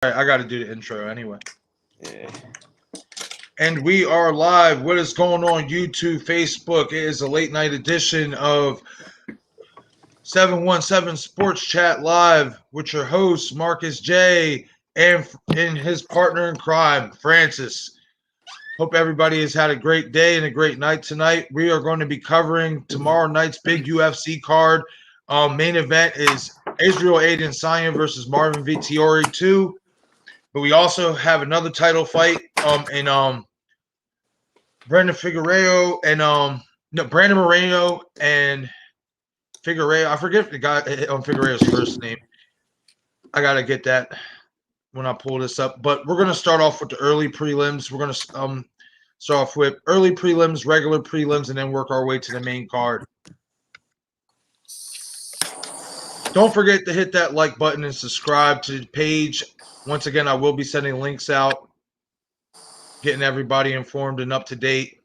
All right, I got to do the intro anyway. Yeah. And we are live. What is going on YouTube, Facebook? It is a late night edition of 717 Sports Chat Live with your host, Marcus J, and his partner in crime, Francis. Hope everybody has had a great day and a great night tonight. We are going to be covering tomorrow night's big UFC card. Main event is Israel Adensanya versus Marvin Vettori 2. But we also have another title fight in Brandon Figueiredo and Brandon Moreno and Figueiredo. I forget the guy on Figueiredo's first name. I gotta get that when I pull this up. But we're gonna start off with the early prelims. We're gonna start off with early prelims, regular prelims, and then work our way to the main card. Don't forget to hit that like button and subscribe to the page. Once again, I will be sending links out, getting everybody informed and up to date.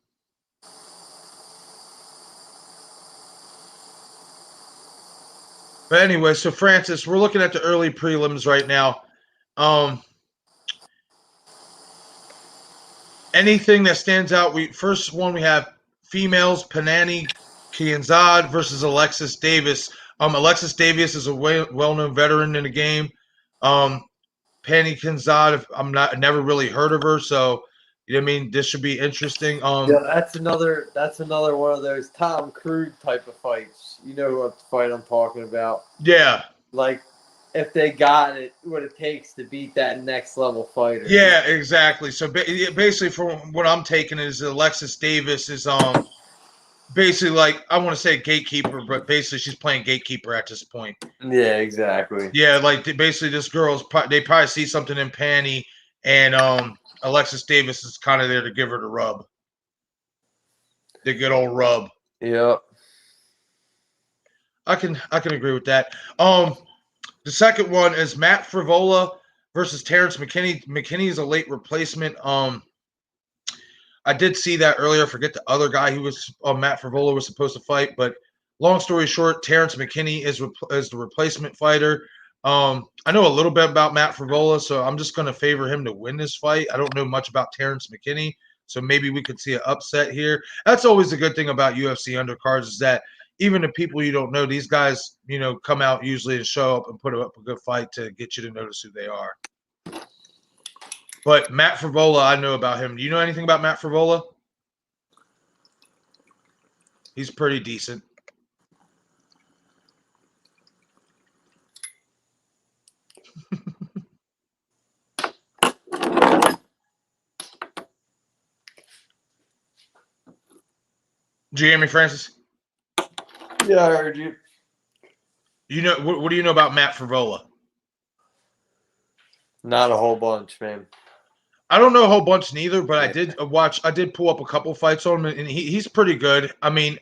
But anyway, so Francis, we're looking at the early prelims right now. Anything that stands out? We have females, Panani Kianzad versus Alexis Davis. Alexis Davis is a well-known veteran in the game. Panani Kianzad, never really heard of her, so you know what I mean. This should be interesting. Yeah, that's another one of those Tom Cruise type of fights. You know what fight I'm talking about? Yeah. Like, if they got it, what it takes to beat that next level fighter. Yeah, exactly. So basically, from what I'm taking is Alexis Davis is basically like, I want to say gatekeeper, but basically she's playing gatekeeper at this point. Yeah, exactly. Yeah, like basically this they probably see something in Panny, and Alexis Davis is kind of there to give her the rub. The good old rub. Yep. I can agree with that. The second one is Matt Frivola versus Terrence McKinney. McKinney is a late replacement. I did see that earlier. I forget the other guy who was Matt Frivola was supposed to fight, but long story short, Terrence McKinney is the replacement fighter. I know a little bit about Matt Frivola, so I'm just going to favor him to win this fight. I don't know much about Terrence McKinney, so maybe we could see an upset here. That's always a good thing about UFC undercards is that even the people you don't know, these guys, you know, come out usually and show up and put up a good fight to get you to notice who they are. But Matt Frivola, I know about him. Do you know anything about Matt Frivola? He's pretty decent. Did you hear me, Francis? Yeah, I heard you. You know what do you know about Matt Frivola? Not a whole bunch, man. I don't know a whole bunch neither, but I did pull up a couple fights on him, and he's pretty good. I mean,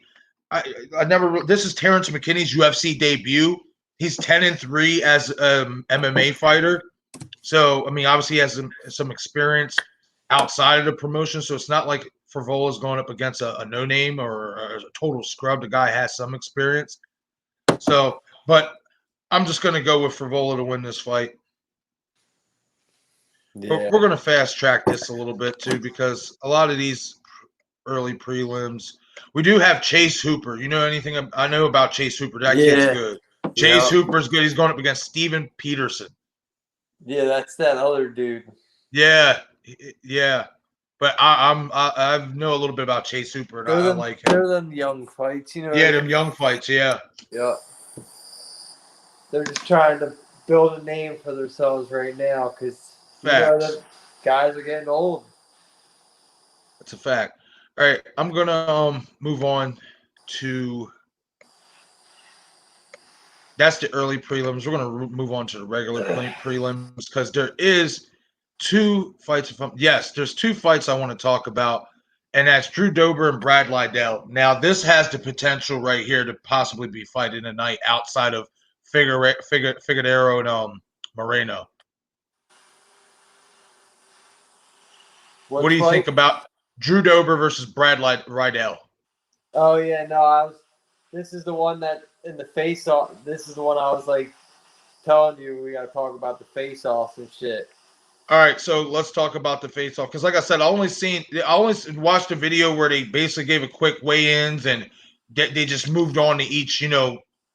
this is Terrence McKinney's UFC debut. He's 10-3 as an MMA fighter. So, I mean, obviously he has some experience outside of the promotion, so it's not like Frivola's going up against a no-name or a total scrub. The guy has some experience. So, but I'm just going to go with Frivola to win this fight. Yeah. But we're going to fast track this a little bit too, because a lot of these early prelims, we do have Chase Hooper. You know anything I know about Chase Hooper? That kid's good. Chase Hooper's good. He's going up against Steven Peterson. Yeah, that's that other dude. Yeah. But I know a little bit about Chase Hooper, and I like him. They're them young fights, you know. Yeah, them young fights. Yeah. Yeah. They're just trying to build a name for themselves right now because the guys are getting old. That's a fact. All right, I'm gonna move on to. That's the early prelims. We're gonna move on to the regular prelims because there is two fights. There's two fights I want to talk about, and that's Drew Dober and Brad Liddell. Now, this has the potential right here to possibly be fighting tonight outside of Figueiredo and Moreno. What do you think about Drew Dober versus Brad Liddell? Oh yeah, no, this is the one that in the face off. This is the one I was like telling you we got to talk about the face offs and shit. All right, so let's talk about the face-off because, like I said, I only watched a video where they basically gave a quick weigh-ins and they just moved on to each,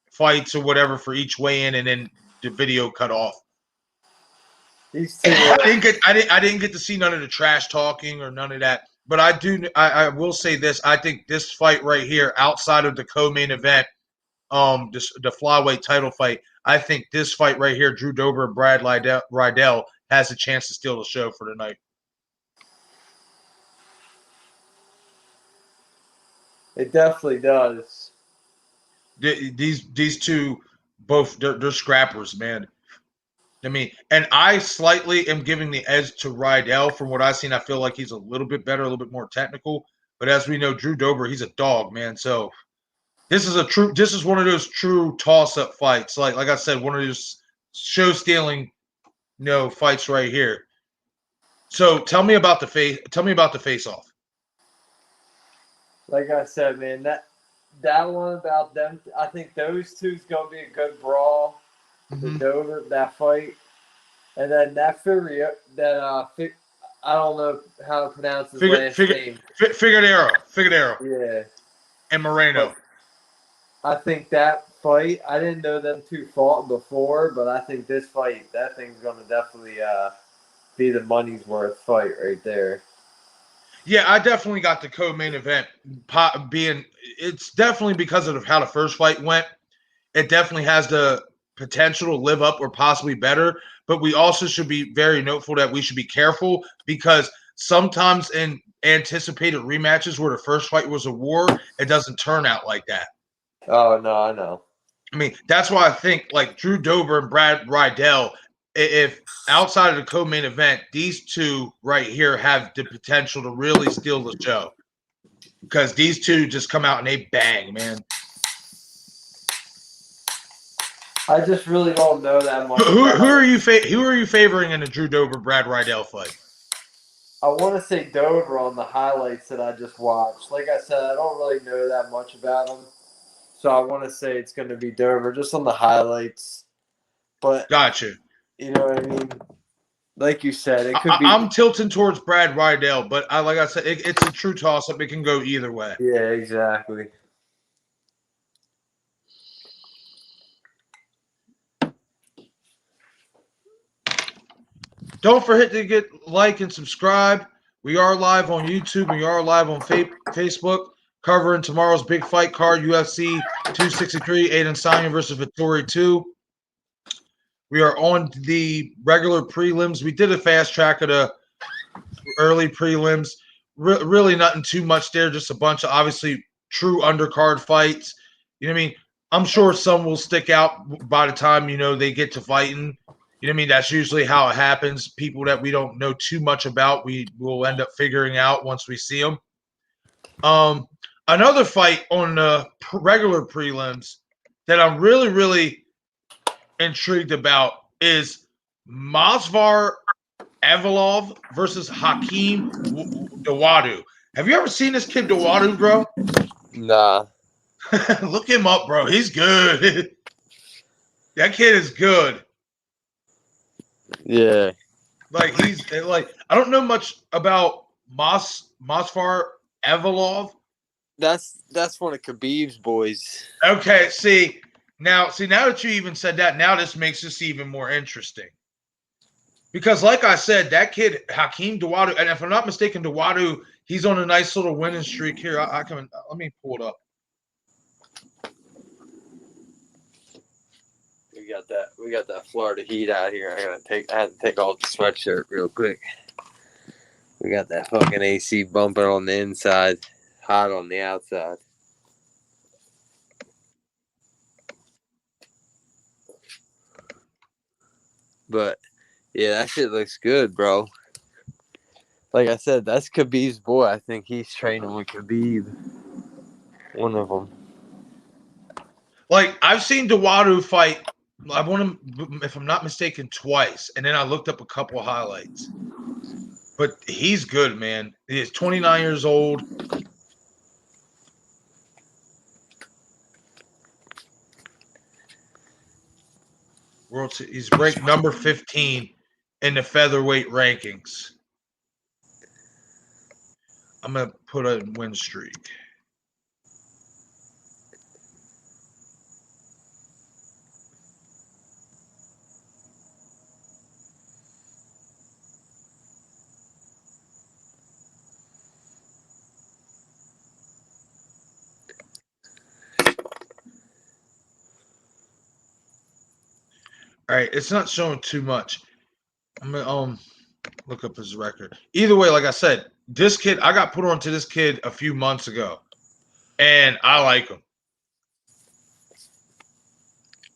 fights or whatever for each weigh-in, and then the video cut off. These two, I didn't get to see none of the trash talking or none of that. But I will say this: I think this fight right here, outside of the co-main event, the flyweight title fight, I think this fight right here, Drew Dober and Brad Riddell, has a chance to steal the show for tonight. It definitely does. These two, both they're scrappers, man. I mean, and I slightly am giving the edge to Riddell from what I've seen. I feel like he's a little bit better, a little bit more technical. But as we know, Drew Dober, he's a dog, man. So this is one of those true toss-up fights. Like I said, one of those show-stealing, fights right here. So tell me about the face-off. Like I said, man, that one about them, I think those two's gonna be a good brawl. Mm-hmm. The Dover, that fight, and then that Fury, I don't know how to pronounce his last name. Figueroa. Yeah. And Moreno. But I think that fight, I didn't know them two fought before, but I think this fight, that thing's gonna definitely be the money's worth fight right there. Yeah, I definitely got the co-main event being. It's definitely because of how the first fight went. It definitely has the potential to live up or possibly better. But we also should be very noteful that we should be careful because sometimes in anticipated rematches where the first fight was a war, it doesn't turn out like that. Oh, no, I know. I mean, that's why I think like Drew Dober and Brad Riddell, if outside of the co-main event, these two right here have the potential to really steal the show because these two just come out and they bang, man. I just really don't know that much. Who are you favoring in the Drew Dober Brad Riddell fight? I want to say Dober on the highlights that I just watched. Like I said, I don't really know that much about him, so I want to say it's going to be Dober just on the highlights. But gotcha. You know what I mean? Like you said, it could be. I'm tilting towards Brad Riddell, but like I said, it's a true toss-up. It can go either way. Yeah, exactly. Don't forget to like and subscribe. We are live on YouTube. We are live on Facebook, covering tomorrow's big fight card, UFC 263, Adensanya versus Vettori 2. We are on the regular prelims. We did a fast track of the early prelims. Really nothing too much there. Just a bunch of obviously true undercard fights. You know what I mean? I'm sure some will stick out by the time, they get to fighting. You know what I mean? That's usually how it happens. People that we don't know too much about, we will end up figuring out once we see them. Another fight on the regular prelims that I'm really, really intrigued about is Masvar Avalov versus Hakeem Dawodu. Have you ever seen this kid Dawodu, bro? Nah. Look him up, bro. He's good. That kid is good. Yeah. He's I don't know much about Masvar Avalov. That's one of Khabib's boys. Okay, now that you even said that, now this makes this even more interesting. Because like I said, that kid Hakeem Dawodu, and if I'm not mistaken, Dawodu, he's on a nice little winning streak here. I can let me pull it up. We got that Florida heat out here. I had to take off the sweatshirt real quick. We got that fucking AC bumping on the inside, hot on the outside. But yeah, that shit looks good, bro. Like I said, that's Khabib's boy. I think he's training with Khabib. One of them. Like I've seen Dawodu fight. I want him, if I'm not mistaken, twice, and then I looked up a couple of highlights. But he's good, man. He's 29 years old. He's ranked number 15 in the featherweight rankings. I'm gonna put a win streak. All right, it's not showing too much. I'm gonna look up his record. Either way, like I said, this kid, I got put onto this kid a few months ago, and I like him.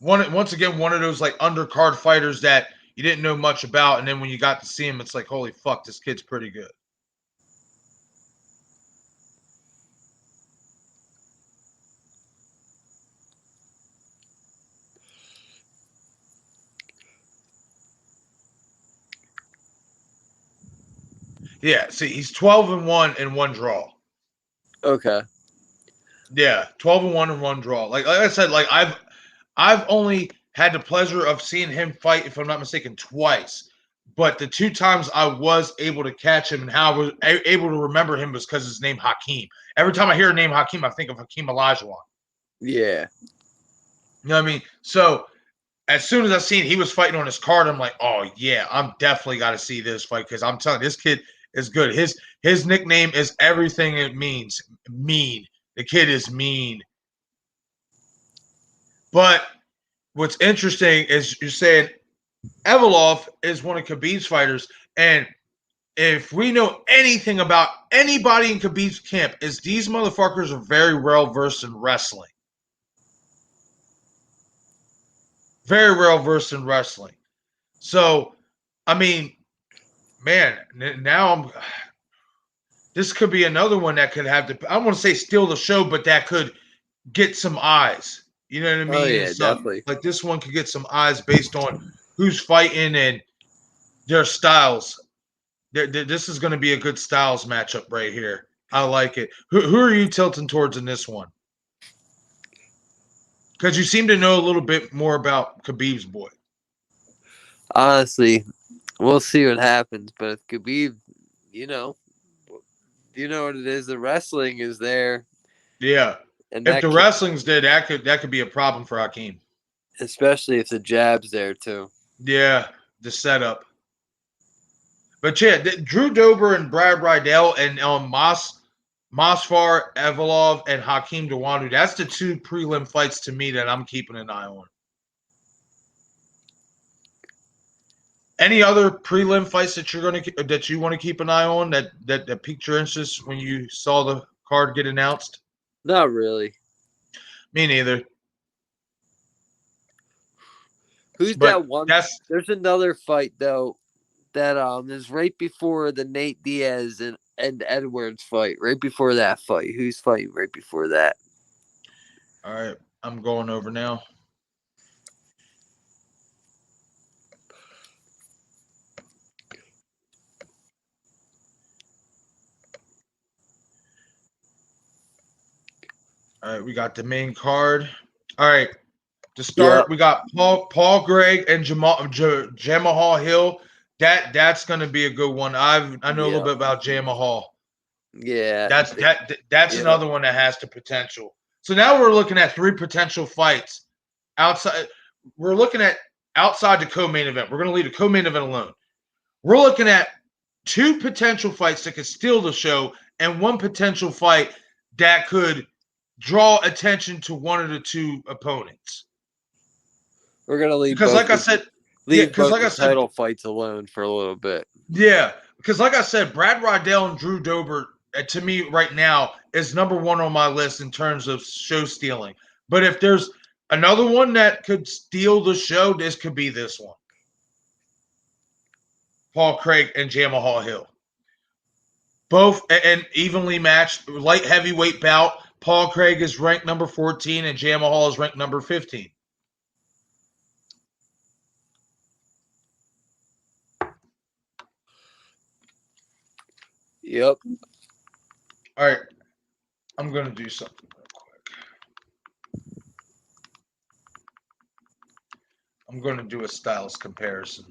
Once again, one of those like undercard fighters that you didn't know much about, and then when you got to see him, it's like, holy fuck, this kid's pretty good. Yeah, see, he's 12-1 and one draw. Okay. Yeah, 12-1 and one draw. Like I said, like I've only had the pleasure of seeing him fight, if I'm not mistaken, twice. But the two times I was able to catch him and how I was able to remember him was because his name Hakeem. Every time I hear the name Hakeem, I think of Hakeem Olajuwon. Yeah. You know what I mean? So as soon as I seen he was fighting on his card, I'm like, oh yeah, I'm definitely got to see this fight because I'm telling you, this kid is good. His nickname is everything it means. Mean. The kid is mean. But what's interesting is you're saying Evolov is one of Khabib's fighters, and if we know anything about anybody in Khabib's camp, is these motherfuckers are very well versed in wrestling. Very well versed in wrestling. So, I mean, man, now this could be another one that could have I don't want to say steal the show, but that could get some eyes. You know what I mean? Oh yeah, definitely. Like this one could get some eyes based on who's fighting and their styles. This is going to be a good styles matchup right here. I like it. Who are you tilting towards in this one? Because you seem to know a little bit more about Khabib's boy. Honestly, we'll see what happens. But if Khabib, you know what it is. The wrestling is there, Yeah. and If the wrestling's there, that could be a problem for Hakeem. especially if the jab's there too. Yeah, the setup. But yeah, Drew Dober and Brad Rydell and Masfar Evolov and Hakeem Dawandu. That's the two prelim fights to me that I'm keeping an eye on. Any other prelim fights that you want to keep an eye on that piqued your interest when you saw the card get announced? Not really. Me neither. Who's But that one? There's another fight though that is right before the Nate Diaz and Edwards fight. Right before that fight, who's fighting right before that? All right, I'm going over now. All right, we got the main card. All right, to start, we got Paul Gregg and Jamahal Hill. That's going to be a good one. I know a little bit about Jamahal. Yeah, that's another one that has the potential. So now we're looking at three potential fights outside. We're looking at outside the co-main event. We're going to leave the co-main event alone. We're looking at two potential fights that could steal the show and one potential fight that could draw attention to one of the two opponents. We're gonna leave because, like I said, title fights alone for a little bit. Yeah, because like I said, Brad Rydell and Drew Dober, to me right now, is number one on my list in terms of show stealing. But if there's another one that could steal the show, this could be this one. Paul Craig and Jamahal Hill. Both and evenly matched light heavyweight bout. Paul Craig is ranked number 14 and Jamahal is ranked number 15. Yep. All right. I'm going to do something real quick. I'm going to do a styles comparison.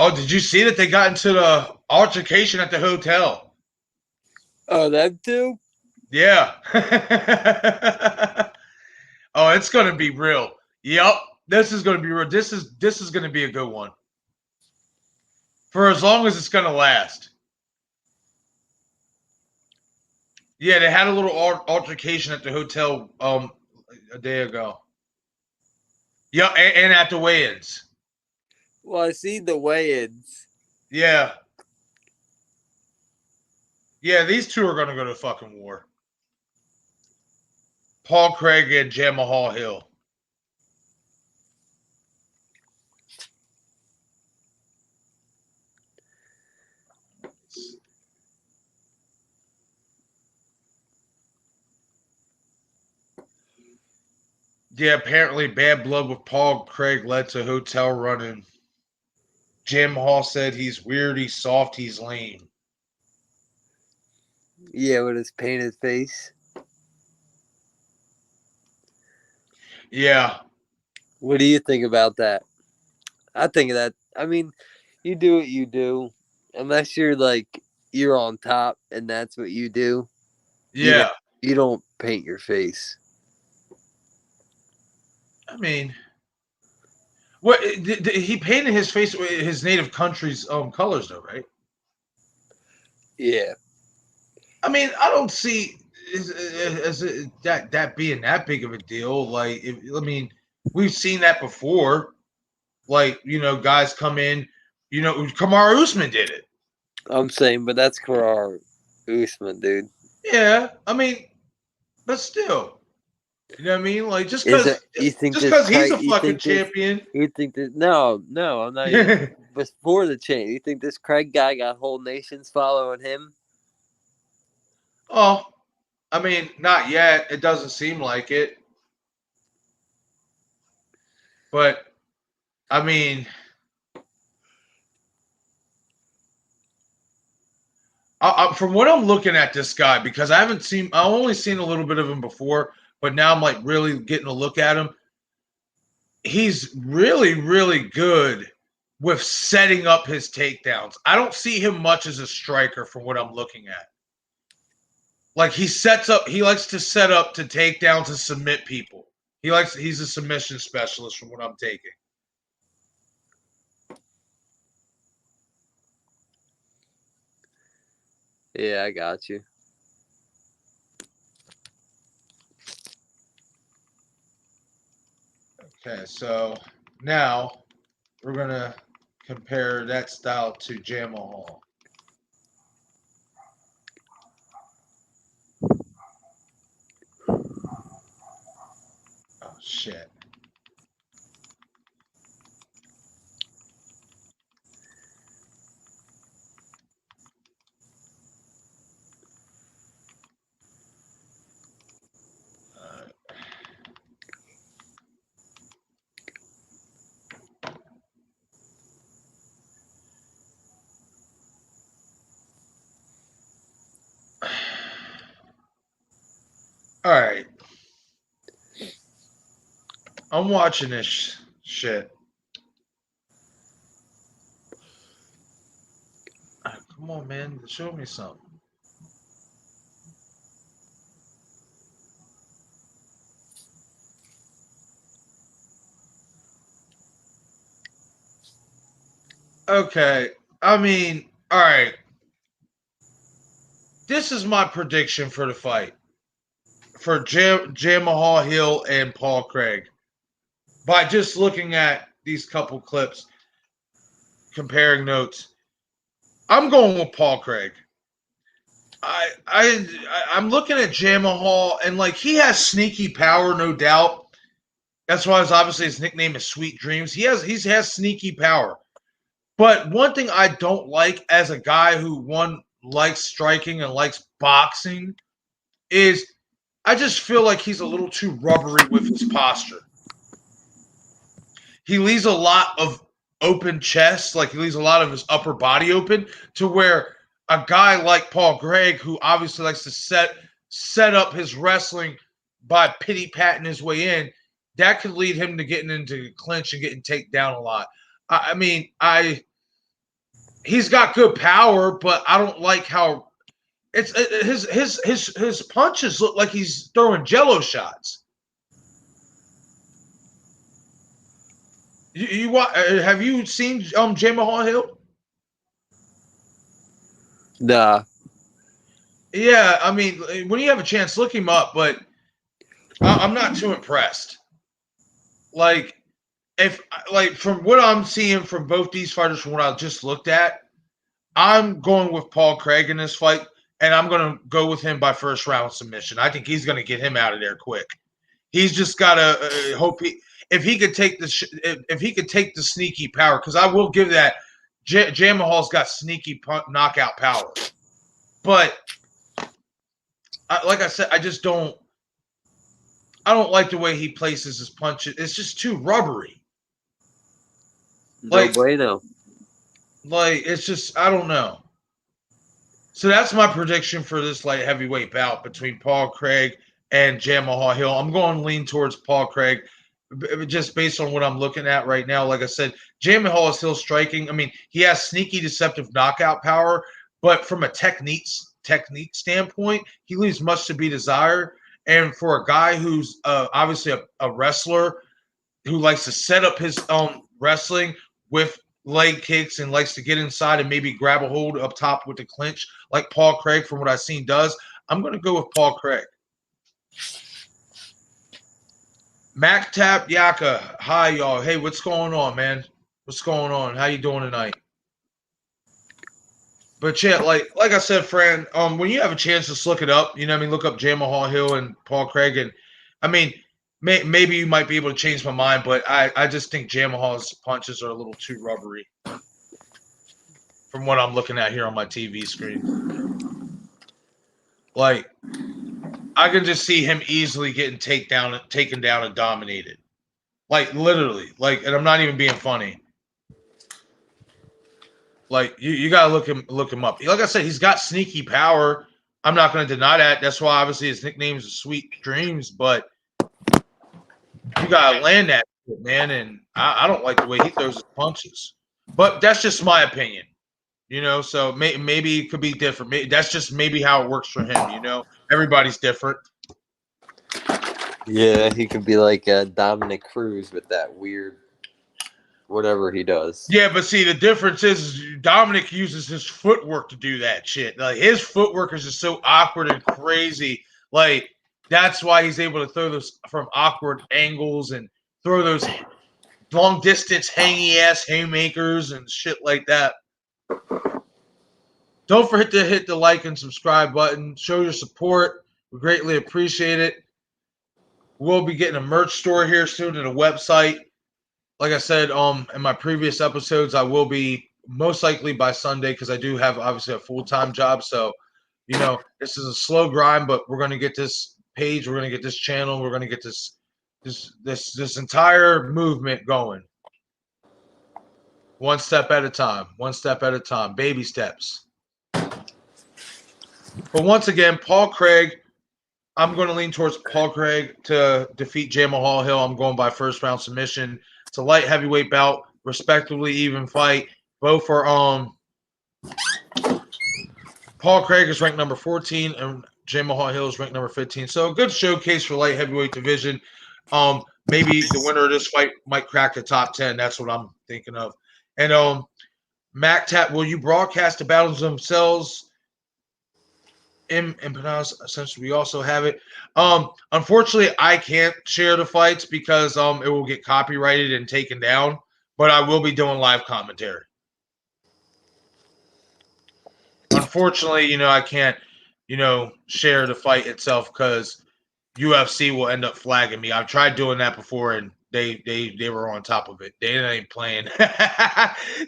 Oh, did you see that they got into the altercation at the hotel? Oh, them two? Yeah. Oh, it's gonna be real. Yep. This is gonna be real. This is gonna be a good one. For as long as it's gonna last. Yeah, they had a little altercation at the hotel a day ago. Yeah, and at the weigh-ins. Well, I see the weigh-ins. Yeah. Yeah, these two are gonna go to fucking war. Paul Craig and Jamal Hill. Yeah, apparently bad blood with Paul Craig led to hotel running. Jim Hall said he's weird, he's soft, he's lame. Yeah, with his painted face. Yeah. What do you think about that? I think that. I mean, you do what you do, unless you're like you're on top and that's what you do. Yeah. You don't paint your face. I mean, what he painted his face with his native country's colors though, right? Yeah. I mean, I don't see that being that big of a deal. Like, I mean, we've seen that before. Like, guys come in. Kamaru Usman did it. I'm saying, but that's Kamaru Usman, dude. Yeah, I mean, but still, you know what I mean? Like, just Is because it? You think just this? because he's a You fucking think this? champion. You think that? No, I'm not even. Before the change, you think this Craig guy got whole nations following him? Oh, I mean, not yet. It doesn't seem like it. But I mean, from what I'm looking at this guy, because I've only seen a little bit of him before, but now I'm like really getting a look at him. He's really, really good with setting up his takedowns. I don't see him much as a striker from what I'm looking at. Like he likes to set up to take down to submit people. He's a submission specialist from what I'm taking. Yeah, I got you. Okay, so now we're gonna compare that style to Jamal. Oh shit. All right. I'm watching this shit. Come on, man. Show me something. Okay. I mean, all right. This is my prediction for the fight for Jamal Hill and Paul Craig. By just looking at these couple clips, comparing notes, I'm going with Paul Craig. I'm looking at Jamal and like he has sneaky power, no doubt. That's why obviously his nickname is Sweet Dreams. He has sneaky power. But one thing I don't like as a guy who likes striking and likes boxing is I just feel like he's a little too rubbery with his posture. He leaves a lot of open chest, like he leaves a lot of his upper body open to where a guy like Paul Craig, who obviously likes to set up his wrestling by pity patting his way in, that could lead him to getting into clinch and getting taken down a lot. I mean, he's got good power, but I don't like how it's his punches look like he's throwing jello shots. Have you seen Jay Mahal Hill? Nah. Yeah, I mean, when you have a chance, look him up. But I'm not too impressed. Like, if like from what I'm seeing from both these fighters, from what I just looked at, I'm going with Paul Craig in this fight, and I'm going to go with him by first round submission. I think he's going to get him out of there quick. He's just got to hope if he could take if he could take the sneaky power, because I will give that Jay Mahal's got sneaky knockout power, but like I said, I just don't. I don't like the way he places his punches. It's just too rubbery. No bueno. Like it's just I don't know. So that's my prediction for this light heavyweight bout between Paul Craig and Jay Mahal Hill. I'm going to lean towards Paul Craig just based on what I'm looking at right now. Like I said, Jay Mahal is still striking. I mean, he has sneaky, deceptive knockout power, but from a technique standpoint, he leaves much to be desired. And for a guy who's obviously a wrestler who likes to set up his wrestling with leg kicks and likes to get inside and maybe grab a hold up top with the clinch, like Paul Craig, from what I've seen, does, I'm going to go with Paul Craig. Mac Tap Yaka, hi y'all. Hey, what's going on, man? What's going on? How you doing tonight? But yeah, like I said, Fran, when you have a chance, just look it up. You know what I mean? Look up Jay Mahal Hill and Paul Craig, and I mean, maybe you might be able to change my mind, but I just think Jay Mahal's punches are a little too rubbery from what I'm looking at here on my TV screen. Like, I can just see him easily getting taken down and dominated. Like, literally. Like, and I'm not even being funny. Like, you gotta look him up. Like I said, he's got sneaky power. I'm not gonna deny that. That's why obviously his nickname is Sweet Dreams, but you gotta land that shit, man. And I don't like the way he throws his punches. But that's just my opinion. You know, so maybe it could be different. That's just maybe how it works for him. You know, everybody's different. Yeah, he could be like Dominic Cruz with that weird whatever he does. Yeah, but see, the difference is Dominic uses his footwork to do that shit. Like his footwork is just so awkward and crazy. Like that's why he's able to throw those from awkward angles and throw those long distance hangy ass haymakers and shit like that. Don't forget to hit the like and subscribe button. Show your support. We greatly appreciate it. We'll be getting a merch store here soon and a website. Like I said, in my previous episodes, I will be most likely by Sunday because I do have obviously a full-time job. So, you know, this is a slow grind, but we're gonna get this page, we're gonna get this channel, we're gonna get this entire movement going. One step at a time, baby steps. But once again, Paul Craig, I'm going to lean towards Paul Craig to defeat Jay Mahal Hill. I'm going by first round submission. It's a light heavyweight bout, respectively even fight. Both are Paul Craig is ranked number 14 and Jay Mahal Hill is ranked number 15. So a good showcase for light heavyweight division. Maybe the winner of this fight might crack the top 10. That's what I'm thinking of. And Mac Tap, will you broadcast the battles themselves? In essentially, we also have it. Unfortunately, I can't share the fights because it will get copyrighted and taken down. But I will be doing live commentary. Unfortunately, you know, I can't, you know, share the fight itself because UFC will end up flagging me. I've tried doing that before and they were on top of it. They ain't playing.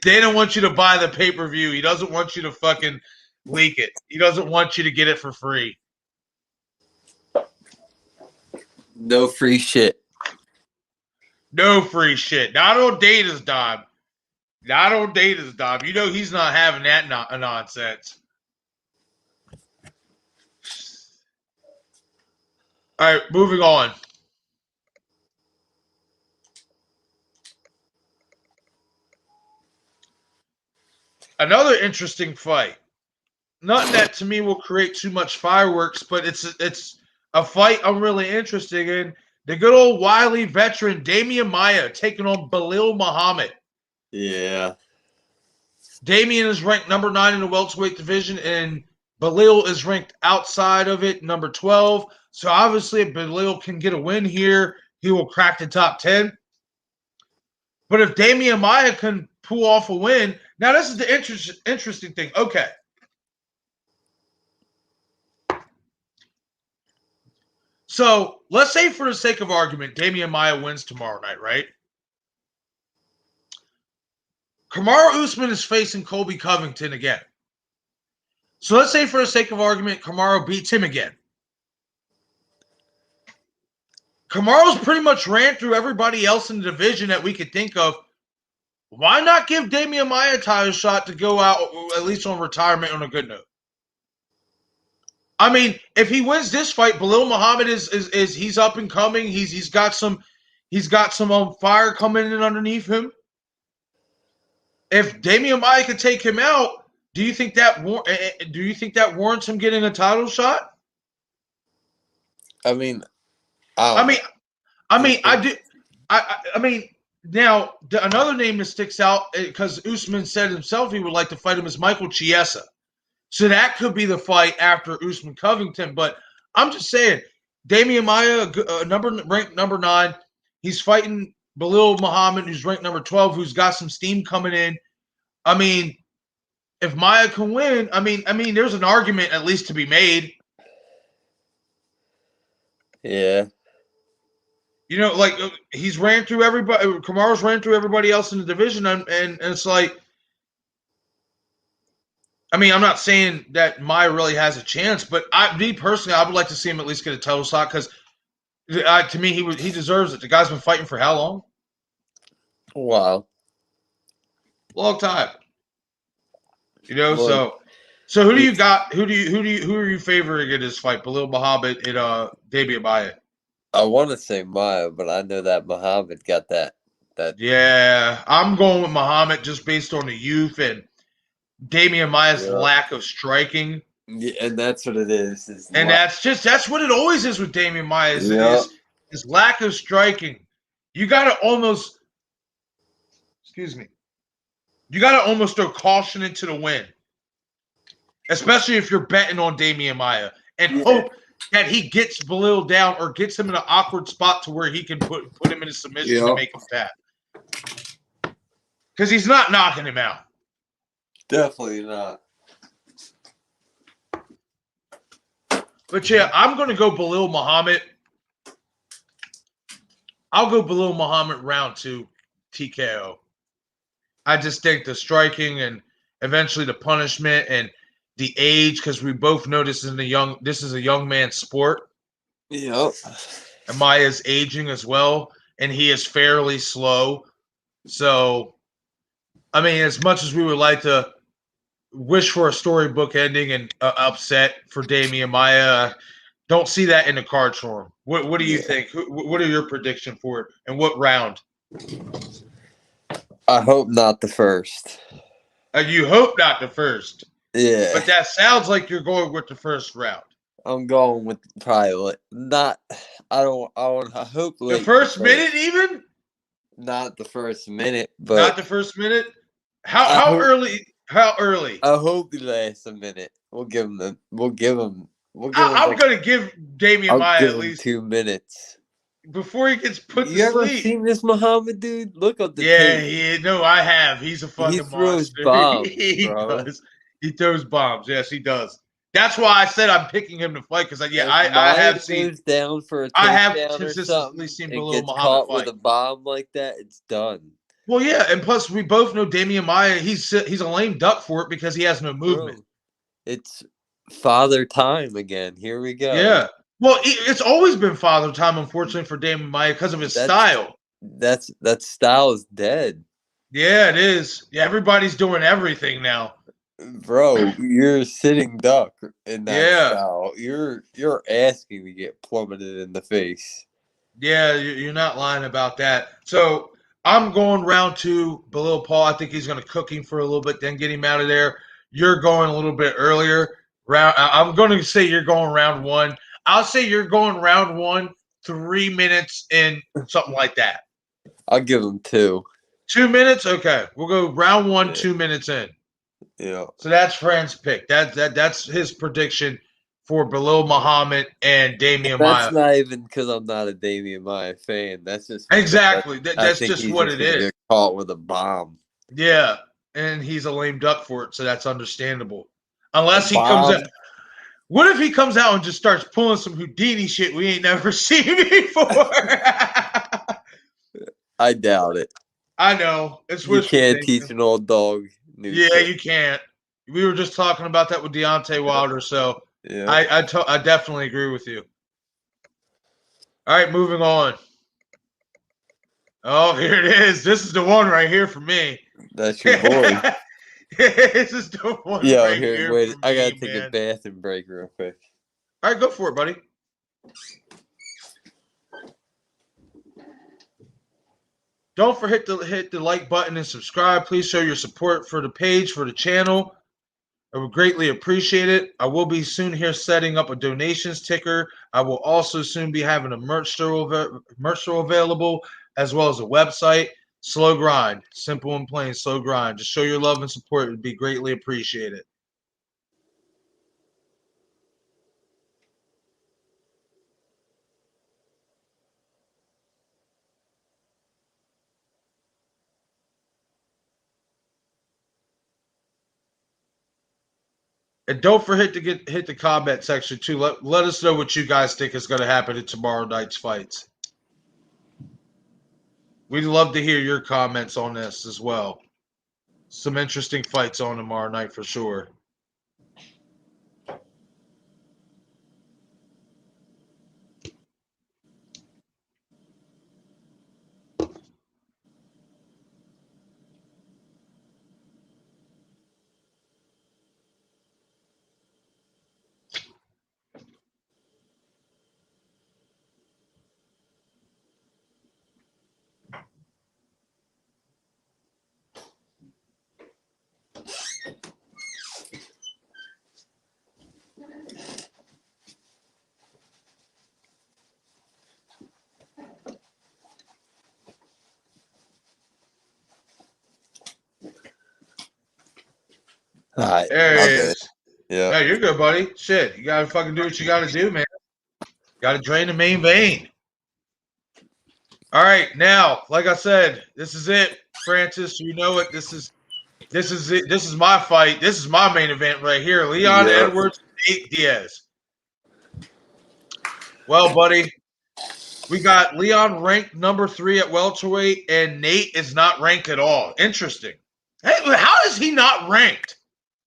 They don't want you to buy the pay-per-view. He doesn't want you to fucking leak it. He doesn't want you to get it for free. No free shit. No free shit. Not on Data's dime. Not on Data's dime. You know he's not having that nonsense. All right, moving on. Another interesting fight. Nothing that to me will create too much fireworks, but it's a fight I'm really interested in. The good old wily veteran Damian Maia taking on Belal Muhammad. Yeah. Damian is ranked number 9 in the welterweight division, and Belal is ranked outside of it, number 12. So obviously, if Belal can get a win here, he will crack the top 10. But if Damian Maia can pull off a win, now this is the interesting thing. Okay. So let's say, for the sake of argument, Damian Maia wins tomorrow night, right? Kamaru Usman is facing Colby Covington again. So let's say, for the sake of argument, Kamaru beats him again. Kamaru's pretty much ran through everybody else in the division that we could think of. Why not give Damian Maia a title shot to go out at least on retirement on a good note? I mean, if he wins this fight, Belal Muhammad is he's up and coming. He's got some fire coming in underneath him. If Damian Maia could take him out, do you think that warrants him getting a title shot? I mean, I mean, now another name that sticks out because Usman said himself he would like to fight him is Michael Chiesa. So that could be the fight after Usman Covington. But I'm just saying, Damian Maia, ranked number 9, he's fighting Belal Muhammad, who's ranked number 12, who's got some steam coming in. I mean, if Maia can win, I mean, there's an argument at least to be made. Yeah. You know, like he's ran through everybody. Kamaru's ran through everybody else in the division, and it's like, I mean, I'm not saying that Maia really has a chance, but me personally, I would like to see him at least get a title shot because, to me, he deserves it. The guy's been fighting for how long? Wow. Long time. You know, so who do you got? Who are you favoring in this fight? Belal Muhammad and Damian Maia. I want to say Maia, but I know that Muhammad got that. Yeah, I'm going with Muhammad just based on the youth and Damian Maia's lack of striking. Yeah, and that's what it is. That's what it always is with Damian Maia is his lack of striking. You gotta almost throw caution into the wind. Especially if you're betting on Damian Maia and hope that he gets Belal down or gets him in an awkward spot to where he can put him in a submission to make him tap. Because he's not knocking him out. Definitely not. But yeah, I'm going to go Belal Muhammad. I'll go Belal Muhammad round 2 TKO. I just think the striking and eventually the punishment and the age, because we both know this is a young man's sport. Yep. And Maia's aging as well, and he is fairly slow. So, I mean, as much as we would like to wish for a storybook ending and upset for Damian Maia, don't see that in the cards for him. What do you think? What are your predictions for it, and what round? I hope not the first. You hope not the first. Yeah. But that sounds like you're going with the first round. I'm going with probably not. I hope the first minute even. Not the first minute, but not the first minute. How early? How early? I hope he lasts a minute. We'll give him. I'm gonna give Damian Maia at least 2 minutes before he gets put to sleep. You ever seen this Muhammad dude? Look up the tape. No, I have. He's a fucking monster. He throws bombs, he bro. does. He throws bombs. Yes, he does. That's why I said I'm picking him to fight because I have seen down for a I have consistently seen Belal Muhammad caught fight with a bomb like that. It's done. Well, yeah, and plus we both know Damian Maia. He's a lame duck for it because he has no movement. Bro, it's father time again. Here we go. Yeah. Well, it's always been father time, unfortunately, for Damian Maia because of his style. That style is dead. Yeah, it is. Yeah, everybody's doing everything now. Bro, you're a sitting duck in that style. You're asking to get plummeted in the face. Yeah, you're not lying about that. So I'm going round 2, Bilal Paul. I think he's going to cook him for a little bit, then get him out of there. You're going a little bit earlier. I'm going to say you're going round 1. I'll say you're going round 1, 3 minutes in, something like that. I'll give him 2. 2 minutes? Okay. We'll go round 1, 2 minutes in. Yeah. So that's Fran's pick. That's his prediction for Bilal Muhammad and Damian Maia. That's not even because I'm not a Damian Maia fan. That's just Exactly. That's just what it is. Get caught with a bomb. Yeah, and he's a lame duck for it, so that's understandable. Unless he comes out. What if he comes out and just starts pulling some Houdini shit we ain't never seen before? I doubt it. I know. It's you can't teach an old dog new shit. You can't. We were just talking about that with Deontay Wilder, so yeah. I definitely agree with you. All right, moving on. Oh, here it is. This is the one right here for me. That's your boy. This is the one right here. Wait, I gotta take a bathroom break real quick. All right, go for it, buddy. Don't forget to hit the like button and subscribe. Please show your support for the page, for the channel. I would greatly appreciate it. I will be soon here setting up a donations ticker. I will also soon be having a merch store available, as well as a website. Slow grind. Simple and plain, slow grind. Just show your love and support. It would be greatly appreciated. And don't forget to hit the comment section too. Let us know what you guys think is going to happen in tomorrow night's fights. We'd love to hear your comments on this as well. Some interesting fights on tomorrow night for sure. All right. There it is. Yeah. No, you're good, buddy. Shit, you gotta fucking do what you gotta do, man. Gotta drain the main vein. All right, now, like I said, this is it, Francis. You know it. This is it. This is my fight. This is my main event right here. Leon Edwards, Nate Diaz. Well, buddy, we got Leon ranked number 3 at welterweight, and Nate is not ranked at all. Interesting. Hey, how is he not ranked?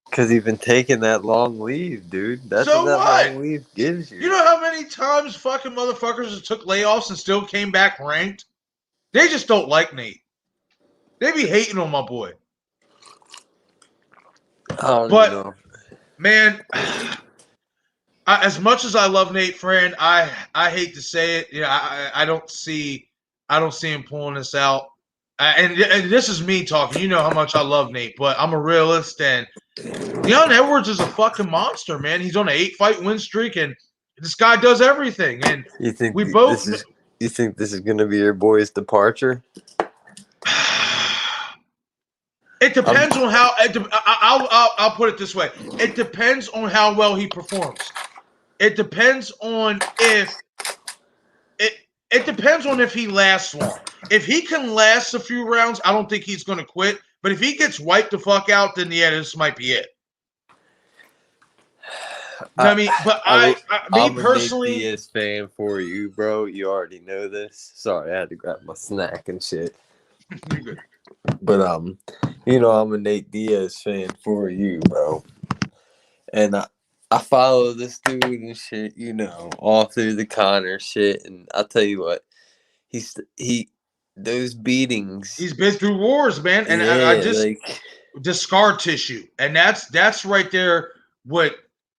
Because he's been taking that long leave, dude. That's so what that what? long leave gives you. You know how many times fucking motherfuckers took layoffs and still came back ranked? They just don't like Nate. They be hating on my boy. I don't know. Man, as much as I love Nate Fran, I hate to say it. Yeah, I don't see him pulling this out. And this is me talking. You know how much I love Nate, but I'm a realist. And Leon Edwards is a fucking monster, man. He's on an 8-fight win streak, and this guy does everything. And you think we both. You think this is going to be your boy's departure? It depends on how. I'll put it this way. It depends on how well he performs. It depends on if it depends on if he lasts long. If he can last a few rounds, I don't think he's going to quit. But if he gets wiped the fuck out, then yeah, this might be it. I mean, but I'm personally, a big Diaz fan for you, bro. You already know this. Sorry, I had to grab my snack and shit. You're good. But you know, I'm a Nate Diaz fan for you, bro. And I follow this dude and shit, you know, all through the Connor shit. And I'll tell you what, those beatings. He's been through wars, man, and yeah, I just the scar tissue, and that's right there. What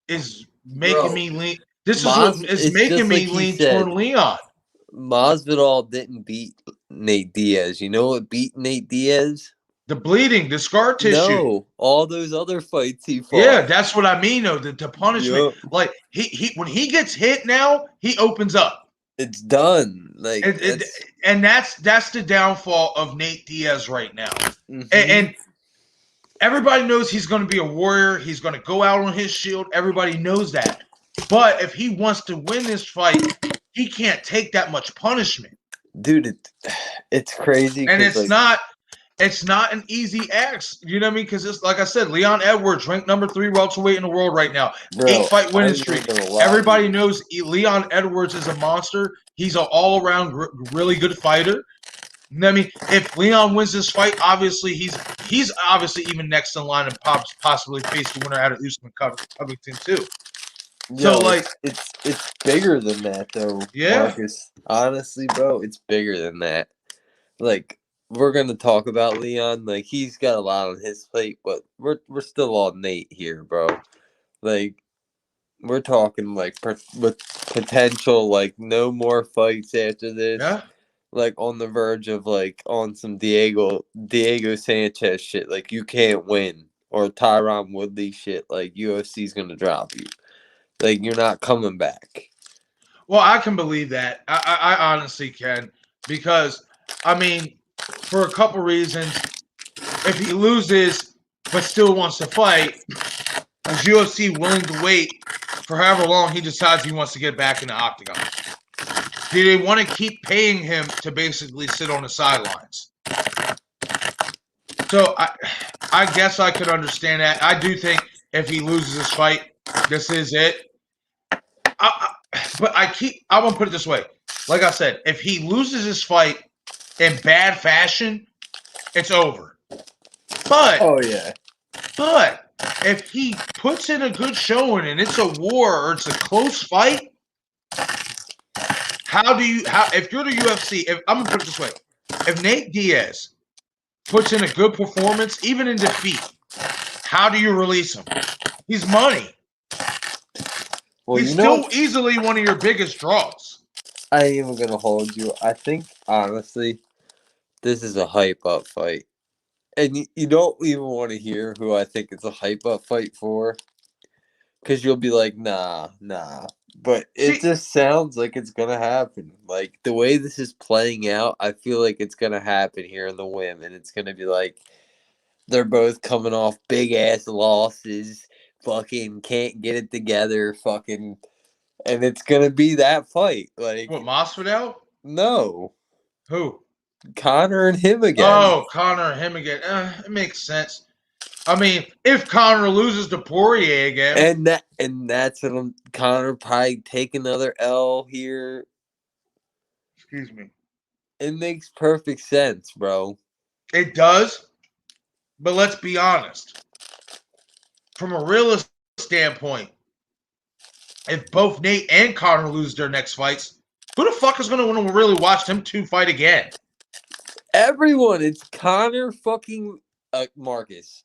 is making me lean? This is what is making me lean toward Leon. Masvidal didn't beat Nate Diaz. You know what beat Nate Diaz? The bleeding, the scar tissue. No, all those other fights he fought. Yeah, that's what I mean, though. The punishment. Yup. Like he when he gets hit now, he opens up. It's done. Like And that's the downfall of Nate Diaz right now. mhm. And everybody knows he's going to be a warrior. He's going to go out on his shield. Everybody knows that. But if he wants to win this fight, he can't take that much punishment. Dude, it's crazy. And it's not an easy ask. You know what I mean? Because it's like I said, Leon Edwards ranked number 3 welterweight in the world right now. Bro, 8-fight winning streak. Everybody knows Leon Edwards is a monster. He's an all-around really good fighter. You know what I mean? If Leon wins this fight, obviously he's obviously even next in line and possibly face the winner out of Usman Covington too. Yo, so like it's bigger than that though. Yeah. Marcus. Honestly, bro, it's bigger than that. Like we're gonna talk about Leon. Like he's got a lot on his plate, but we're still on Nate here, bro. Like we're talking like with potential like no more fights after this. Yeah. Like on the verge of like on some Diego Sanchez shit. Like you can't win, or Tyron Woodley shit. Like UFC's gonna drop you. Like you're not coming back. Well, I can believe that. I honestly can, because I mean, for a couple reasons, if he loses but still wants to fight, is UFC willing to wait for however long he decides he wants to get back in the octagon? Do they want to keep paying him to basically sit on the sidelines? So I guess I could understand that. I do think if he loses this fight, this is it. But I'm gonna put it this way. Like I said, if he loses this fight in bad fashion, it's over. But oh yeah. But if he puts in a good showing and it's a war or it's a close fight, if you're the UFC, I'm gonna put it this way, if Nate Diaz puts in a good performance, even in defeat, how do you release him? He's money. Well, he's still easily one of your biggest draws. I ain't even gonna hold you. I think honestly, this is a hype up fight. And you don't even want to hear who I think it's a hype up fight for. Because you'll be like, nah. But it just sounds like it's going to happen. Like, the way this is playing out, I feel like it's going to happen here in the Wim. And it's going to be like, they're both coming off big-ass losses. Fucking can't get it together. Fucking. And it's going to be that fight. Like, what, Masvidal? No. Who? Conor and him again. Oh, Conor and him again. It makes sense. I mean, if Conor loses to Poirier again, and that's what Conor probably take another L here. Excuse me. It makes perfect sense, bro. It does, but let's be honest. From a realist standpoint, if both Nate and Conor lose their next fights, who the fuck is going to want to really watch them two fight again? Everyone, it's Conor fucking Marcus.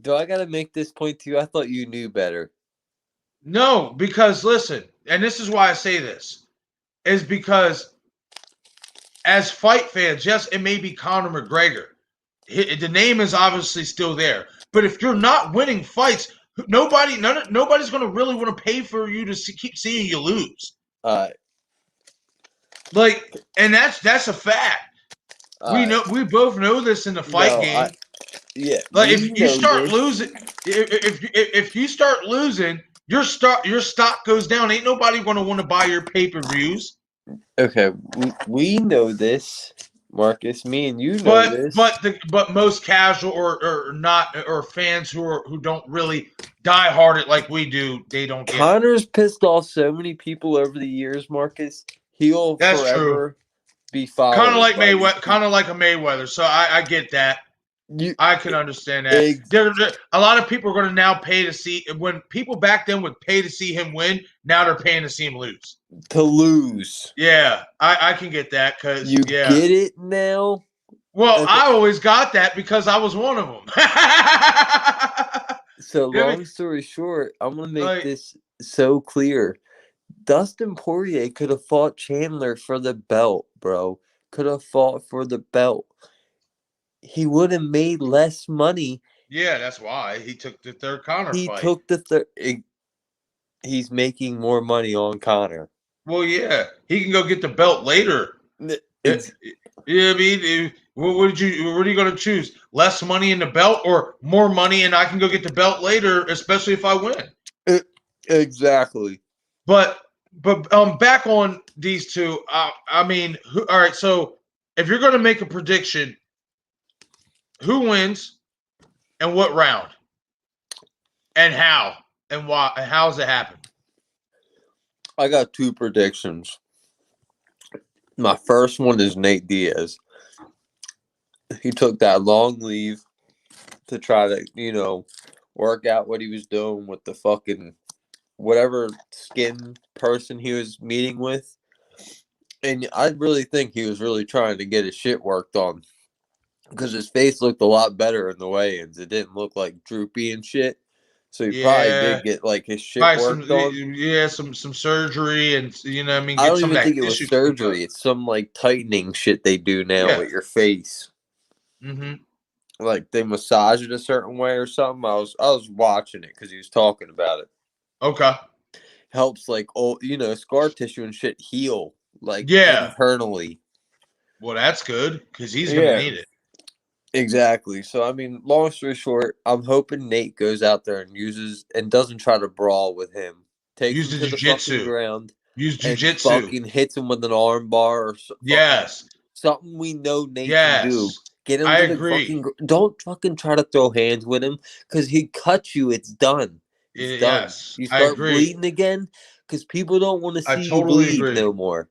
Do I got to make this point to you? I thought you knew better. No, because listen, and this is why I say this, is because as fight fans, yes, it may be Conor McGregor. The name is obviously still there. But if you're not winning fights, nobody's going to really want to pay for you to keep seeing you lose. Like, and that's a fact. We both know this in the fight game. Like if you start losing, if you start losing, your stock goes down. Ain't nobody going to want to buy your pay-per-views. Okay, we know this, Marcus. Me and you know this. But most casual or fans who don't really die hard it like we do, they don't get Conor's pissed off so many people over the years, Marcus. He'll forever be followed. Kind of like Mayweather, kind of like a Mayweather. So I get that. I can understand that. A lot of people are going to now pay to see, when people back then would pay to see him win, now they're paying to see him lose. To lose. Yeah, I can get that because get it now. Well, I always got that because I was one of them. So long story short, I'm gonna make this so clear. Dustin Poirier could have fought Chandler for the belt, bro. Could have fought for the belt. He would have made less money. Yeah, that's why he took the third Conor He fight. took the third. He's making more money on Conor. Well, yeah, he can go get the belt later. Yeah, I mean, what are you going to choose? Less money in the belt or more money, and I can go get the belt later, especially if I win. Exactly. But back on these two. I mean, all right. So if you're going to make a prediction, who wins and what round, and how and why, and how does it happen? I got two predictions. My first one is Nate Diaz. He took that long leave to try to, work out what he was doing with the fucking whatever skin person he was meeting with. And I really think he was really trying to get his shit worked on because his face looked a lot better in the weigh-ins. It didn't look like droopy and shit. So he probably did get like his shit worked on. Yeah, some surgery and I mean, I don't even think it was surgery. It's some like tightening shit they do now with your face. Mm-hmm. Like they massage it a certain way or something. I was watching it because he was talking about it. Okay. Helps like scar tissue and shit heal like internally. Well, that's good because he's gonna need it. Exactly. So I mean, long story short, I'm hoping Nate goes out there and doesn't try to brawl with him. Takes him to the fucking ground. Use jiu-jitsu. Fucking hits him with an arm bar or something we know Nate can do. Get him to the fucking. Don't fucking try to throw hands with him because he cuts you. It's done. It's done. Yes, you start bleeding again because people don't want to see you bleed no more.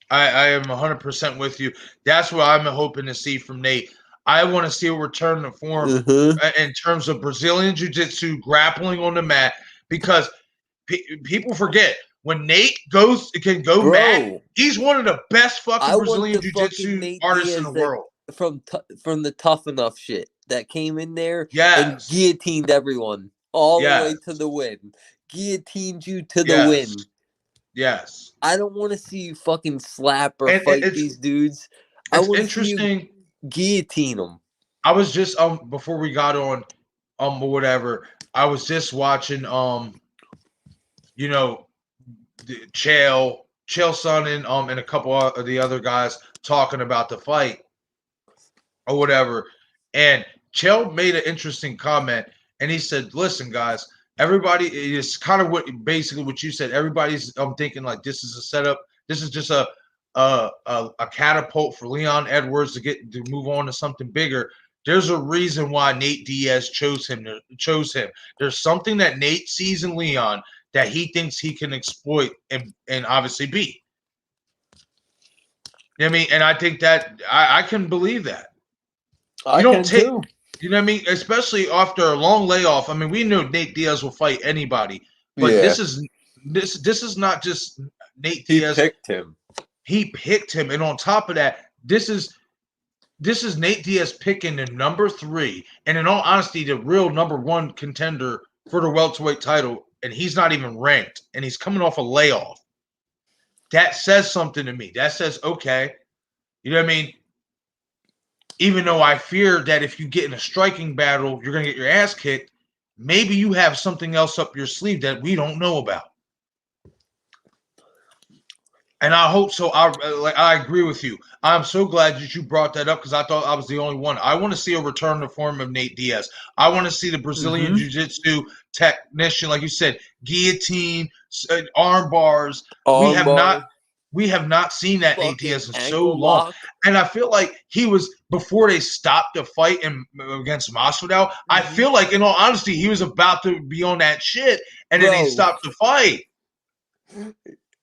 I am 100% with you. That's what I'm hoping to see from Nate. I want to see a return to form in terms of Brazilian Jiu-Jitsu grappling on the mat because people forget when Nate can go mad. He's one of the best fucking Brazilian Jiu-Jitsu artists in the world. From the Tough Enough shit that came in there and guillotined everyone all the way to the win. Guillotined you to the win. Yes. I don't want to see you fucking slap or fight these dudes. I want to see you guillotine them. I was just before we got on whatever, I was just watching Chael Sonnen and a couple of the other guys talking about the fight or whatever. And Chael made an interesting comment and he said, listen, guys, everybody is kind of what you said. Everybody's thinking like this is a setup. This is just a catapult for Leon Edwards to move on to something bigger. There's a reason why Nate Diaz chose him. There's something that Nate sees in Leon that he thinks he can exploit and obviously beat. You know what I mean? And I think that I can believe that. I can too. You know what I mean? Especially after a long layoff. I mean, we knew Nate Diaz will fight anybody, but this is not just Nate Diaz. He picked him, and on top of that, this is Nate Diaz picking the number 3, and in all honesty, the real number 1 contender for the welterweight title, and he's not even ranked, and he's coming off a layoff. That says something to me. That says, okay, you know what I mean? Even though I fear that if you get in a striking battle, you're going to get your ass kicked, maybe you have something else up your sleeve that we don't know about. And I hope so. I agree with you. I'm so glad that you brought that up because I thought I was the only one. I want to see a return to form of Nate Diaz. I want to see the Brazilian Jiu-Jitsu technician, like you said, guillotine, arm bars. We have not seen that Nate Diaz in so long. And I feel like he was, before they stopped the fight against Masvidal, I feel like, in all honesty, he was about to be on that shit, and then they stopped the fight.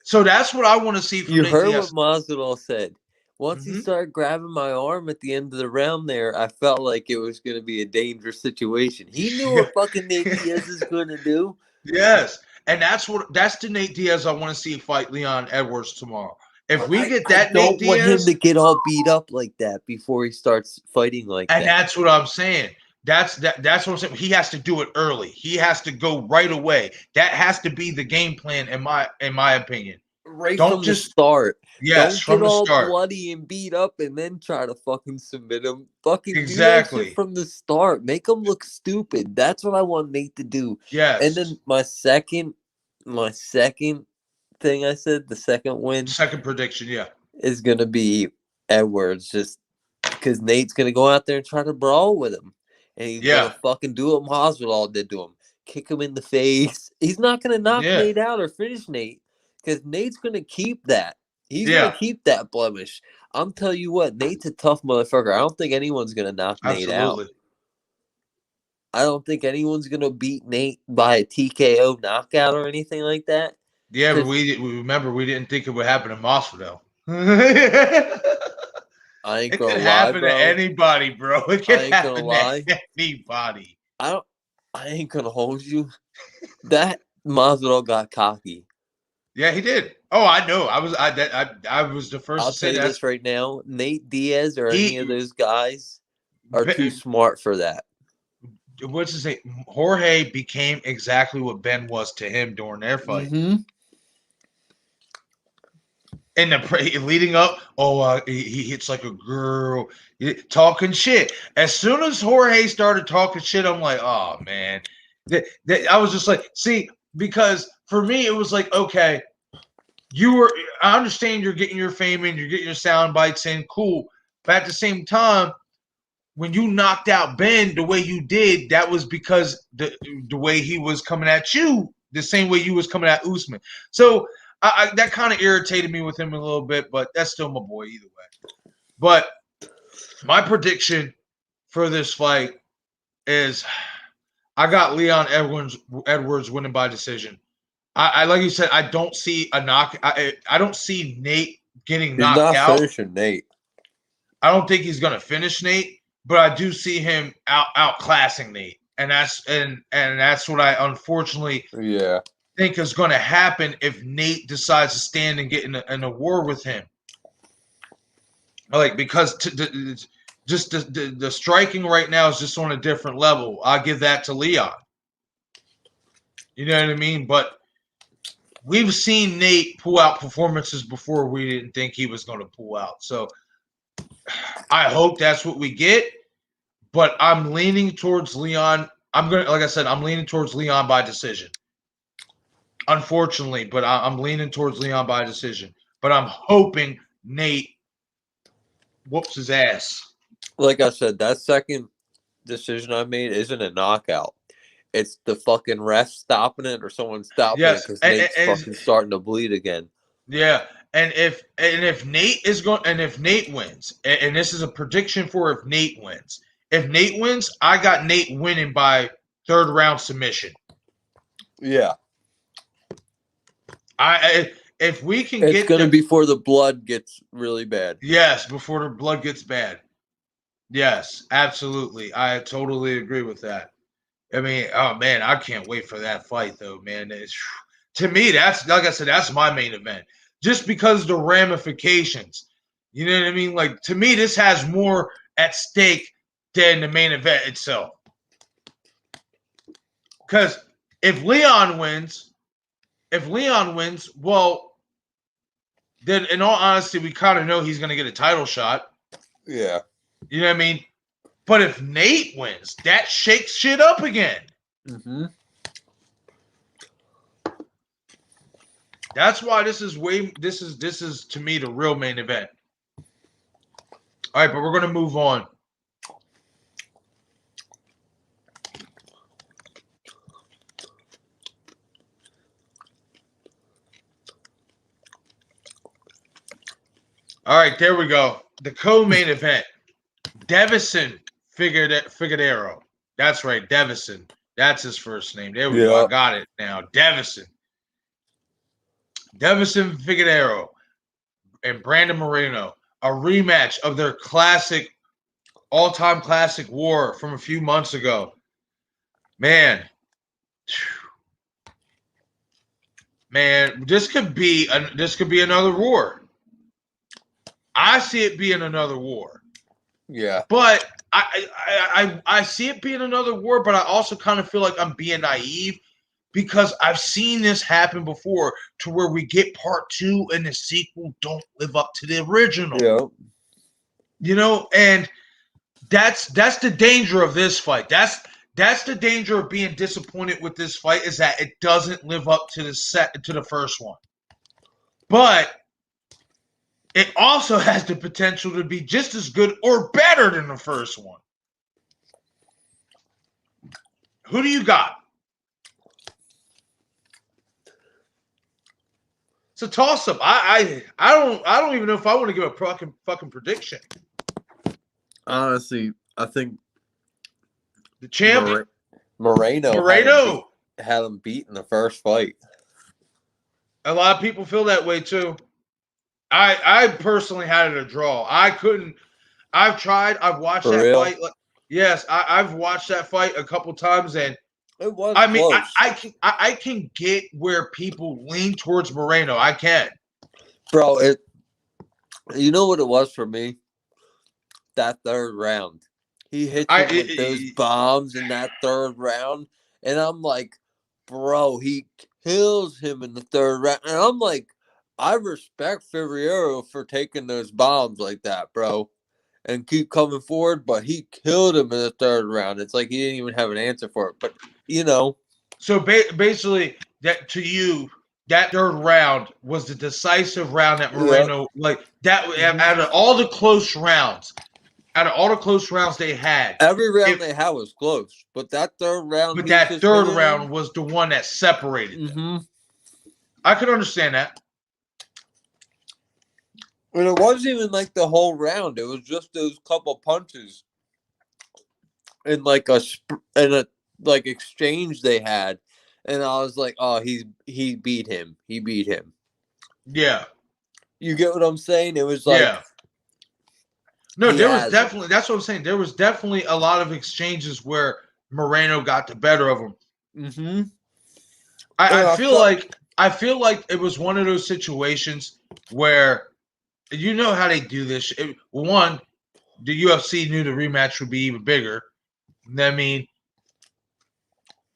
So that's what I want to see from Nate Diaz. You heard what Masvidal said. Once he started grabbing my arm at the end of the round there, I felt like it was going to be a dangerous situation. He knew what fucking Nate Diaz is going to do. Yes. And that's the Nate Diaz I want to see fight Leon Edwards tomorrow. If we get that Nate Diaz, I don't want him to get all beat up like that before he starts fighting like that. And that's what I'm saying. That's what I'm saying. He has to do it early. He has to go right away. That has to be the game plan in my opinion. Right Don't from the just start. yes, Don't get from the all start. bloody and beat up and then try to fucking submit him. Fucking do that shit Exactly. from the start. Make him look stupid. That's what I want Nate to do. Yes. And then my second thing I said, the second win Second prediction, yeah. is gonna be Edwards, just because Nate's gonna go out there and try to brawl with him. And he's gonna fucking do what Masvidal did to him. Kick him in the face. He's not gonna knock Nate out or finish Nate. Because Nate's going to keep that. He's going to keep that blemish. I'm telling you what, Nate's a tough motherfucker. I don't think anyone's going to knock Nate out. I don't think anyone's going to beat Nate by a TKO knockout or anything like that. Yeah, but we remember we didn't think it would happen to Masvidal. I ain't it gonna could lie, happen bro. to anybody, bro. It could happen lie. to anybody. I ain't gonna hold you. That Masvidal got cocky. Yeah, he did. Oh, I know. I was the first I'll to say tell you this right now. Nate Diaz or any of those guys are too smart for that. What's his name? Jorge became exactly what Ben was to him during their fight. Mm-hmm. And the leading up, he hits like a girl, talking shit. As soon as Jorge started talking shit, I'm like, oh man. I was just like, see, because for me it was like, okay, I understand you're getting your fame in, you're getting your sound bites in, cool. But at the same time, when you knocked out Ben the way you did, that was because the way he was coming at you, the same way you was coming at Usman. So that kind of irritated me with him a little bit, but that's still my boy either way. But my prediction for this fight is I got Leon Edwards winning by decision. I like you said, I don't see a knock. I don't see Nate getting knocked out. He's not finishing Nate. I don't think he's gonna finish Nate, but I do see him outclassing Nate, and that's what I unfortunately think is going to happen if Nate decides to stand and get in a war with him. Like, because just the striking right now is just on a different level. I'll give that to Leon. You know what I mean? But we've seen Nate pull out performances before we didn't think he was going to pull out. So I hope that's what we get. But I'm leaning towards Leon. Like I said, I'm leaning towards Leon by decision. Unfortunately, but I'm leaning towards Leon by decision. But I'm hoping Nate whoops his ass. Like I said, that second decision I made isn't a knockout. It's the fucking ref stopping it or someone stopping it because Nate's fucking starting to bleed again. Yeah, and if Nate is going, and if Nate wins, and this is a prediction for if Nate wins. If Nate wins, I got Nate winning by third round submission. Yeah. If we can it's going to be before the blood gets really bad. Yes, before the blood gets bad. Yes, absolutely. I totally agree with that. I mean, oh man, I can't wait for that fight though, man. To me, that's, like I said, that's my main event. Just because the ramifications. You know what I mean? Like, to me, this has more at stake than the main event itself. Because if Leon wins, well, then in all honesty, we kind of know he's going to get a title shot. Yeah. You know what I mean? But if Nate wins, that shakes shit up again. Mm-hmm. That's why this is to me the real main event. All right, but we're going to move on. All right, there we go. The co-main event. Devison Figueiredo. That's right, Devison. That's his first name. There we go. I got it now. Devison Figueiredo and Brandon Moreno. A rematch of their all-time classic war from a few months ago. Man, this could be another war. I see it being another war. Yeah. But I see it being another war, but I also kind of feel like I'm being naive because I've seen this happen before to where we get part 2 and the sequel don't live up to the original. Yeah. You know, and that's the danger of this fight. That's the danger of being disappointed with this fight is that it doesn't live up to the first one. But it also has the potential to be just as good or better than the first one. Who do you got? It's a toss-up. I don't even know if I want to give a fucking prediction. Honestly, I think The champ Moreno had him beat in the first fight. A lot of people feel that way too. I personally had it a draw. I've tried. I've watched For that real? fight. Yes, I've watched that fight a couple times, and It was I mean, close. I can get where people lean towards Moreno. I can. Bro, you know what it was for me? That third round. He hit him with those bombs in that third round. And I'm like, bro, he kills him in the third round. And I'm like, I respect Figueroa for taking those bombs like that, bro. And keep coming forward, but he killed him in the third round. It's like he didn't even have an answer for it. But, you know. So basically, that to you, that third round was the decisive round that Moreno, like that out of all the close rounds. Out of all the close rounds they had, every round they had was close, but that third round. But that third round was the one that separated them. I could understand that. And it wasn't even like the whole round; it was just those couple punches, and like a exchange they had, and I was like, "Oh, he beat him. He beat him." Yeah, you get what I'm saying? It was like. Yeah. No, there was definitely. That's what I'm saying. There was definitely a lot of exchanges where Moreno got the better of him. Mm-hmm. I feel like it was one of those situations where you know how they do this. One, the UFC knew the rematch would be even bigger. I mean,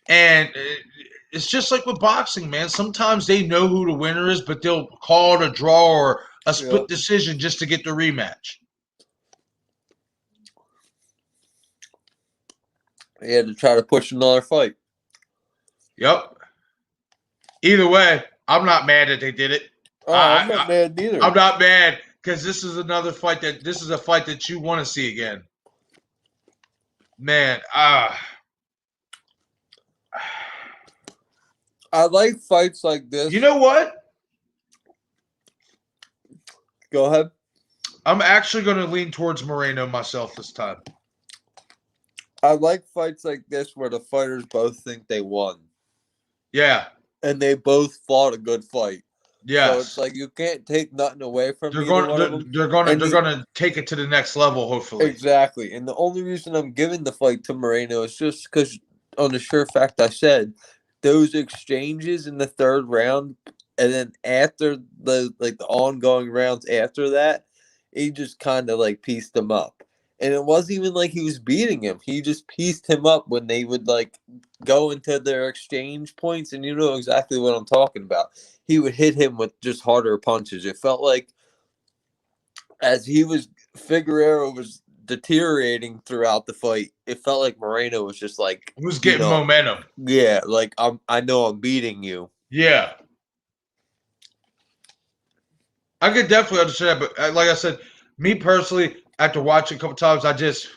and it's just like with boxing, man. Sometimes they know who the winner is, but they'll call it a draw or a split decision just to get the rematch. He had to try to push another fight. Yep. Either way, I'm not mad that they did it. Oh, I'm not mad either. I'm not mad because this is a fight that you want to see again. Man, I like fights like this. You know what? Go ahead. I'm actually going to lean towards Moreno myself this time. I like fights like this where the fighters both think they won. Yeah. And they both fought a good fight. Yeah. So it's like you can't take nothing away from They're gonna take it to the next level, hopefully. Exactly. And the only reason I'm giving the fight to Moreno is just because on the sure fact I said those exchanges in the third round and then after the ongoing rounds after that, he just kind of like pieced them up. And it wasn't even like he was beating him. He just pieced him up when they would like go into their exchange points. And you know exactly what I'm talking about. He would hit him with just harder punches. It felt like as Figueroa was deteriorating throughout the fight, it felt like Moreno was just like he was getting momentum. Yeah, like I know I'm beating you. Yeah. I could definitely understand that, but like I said, me personally, after watching a couple times, I just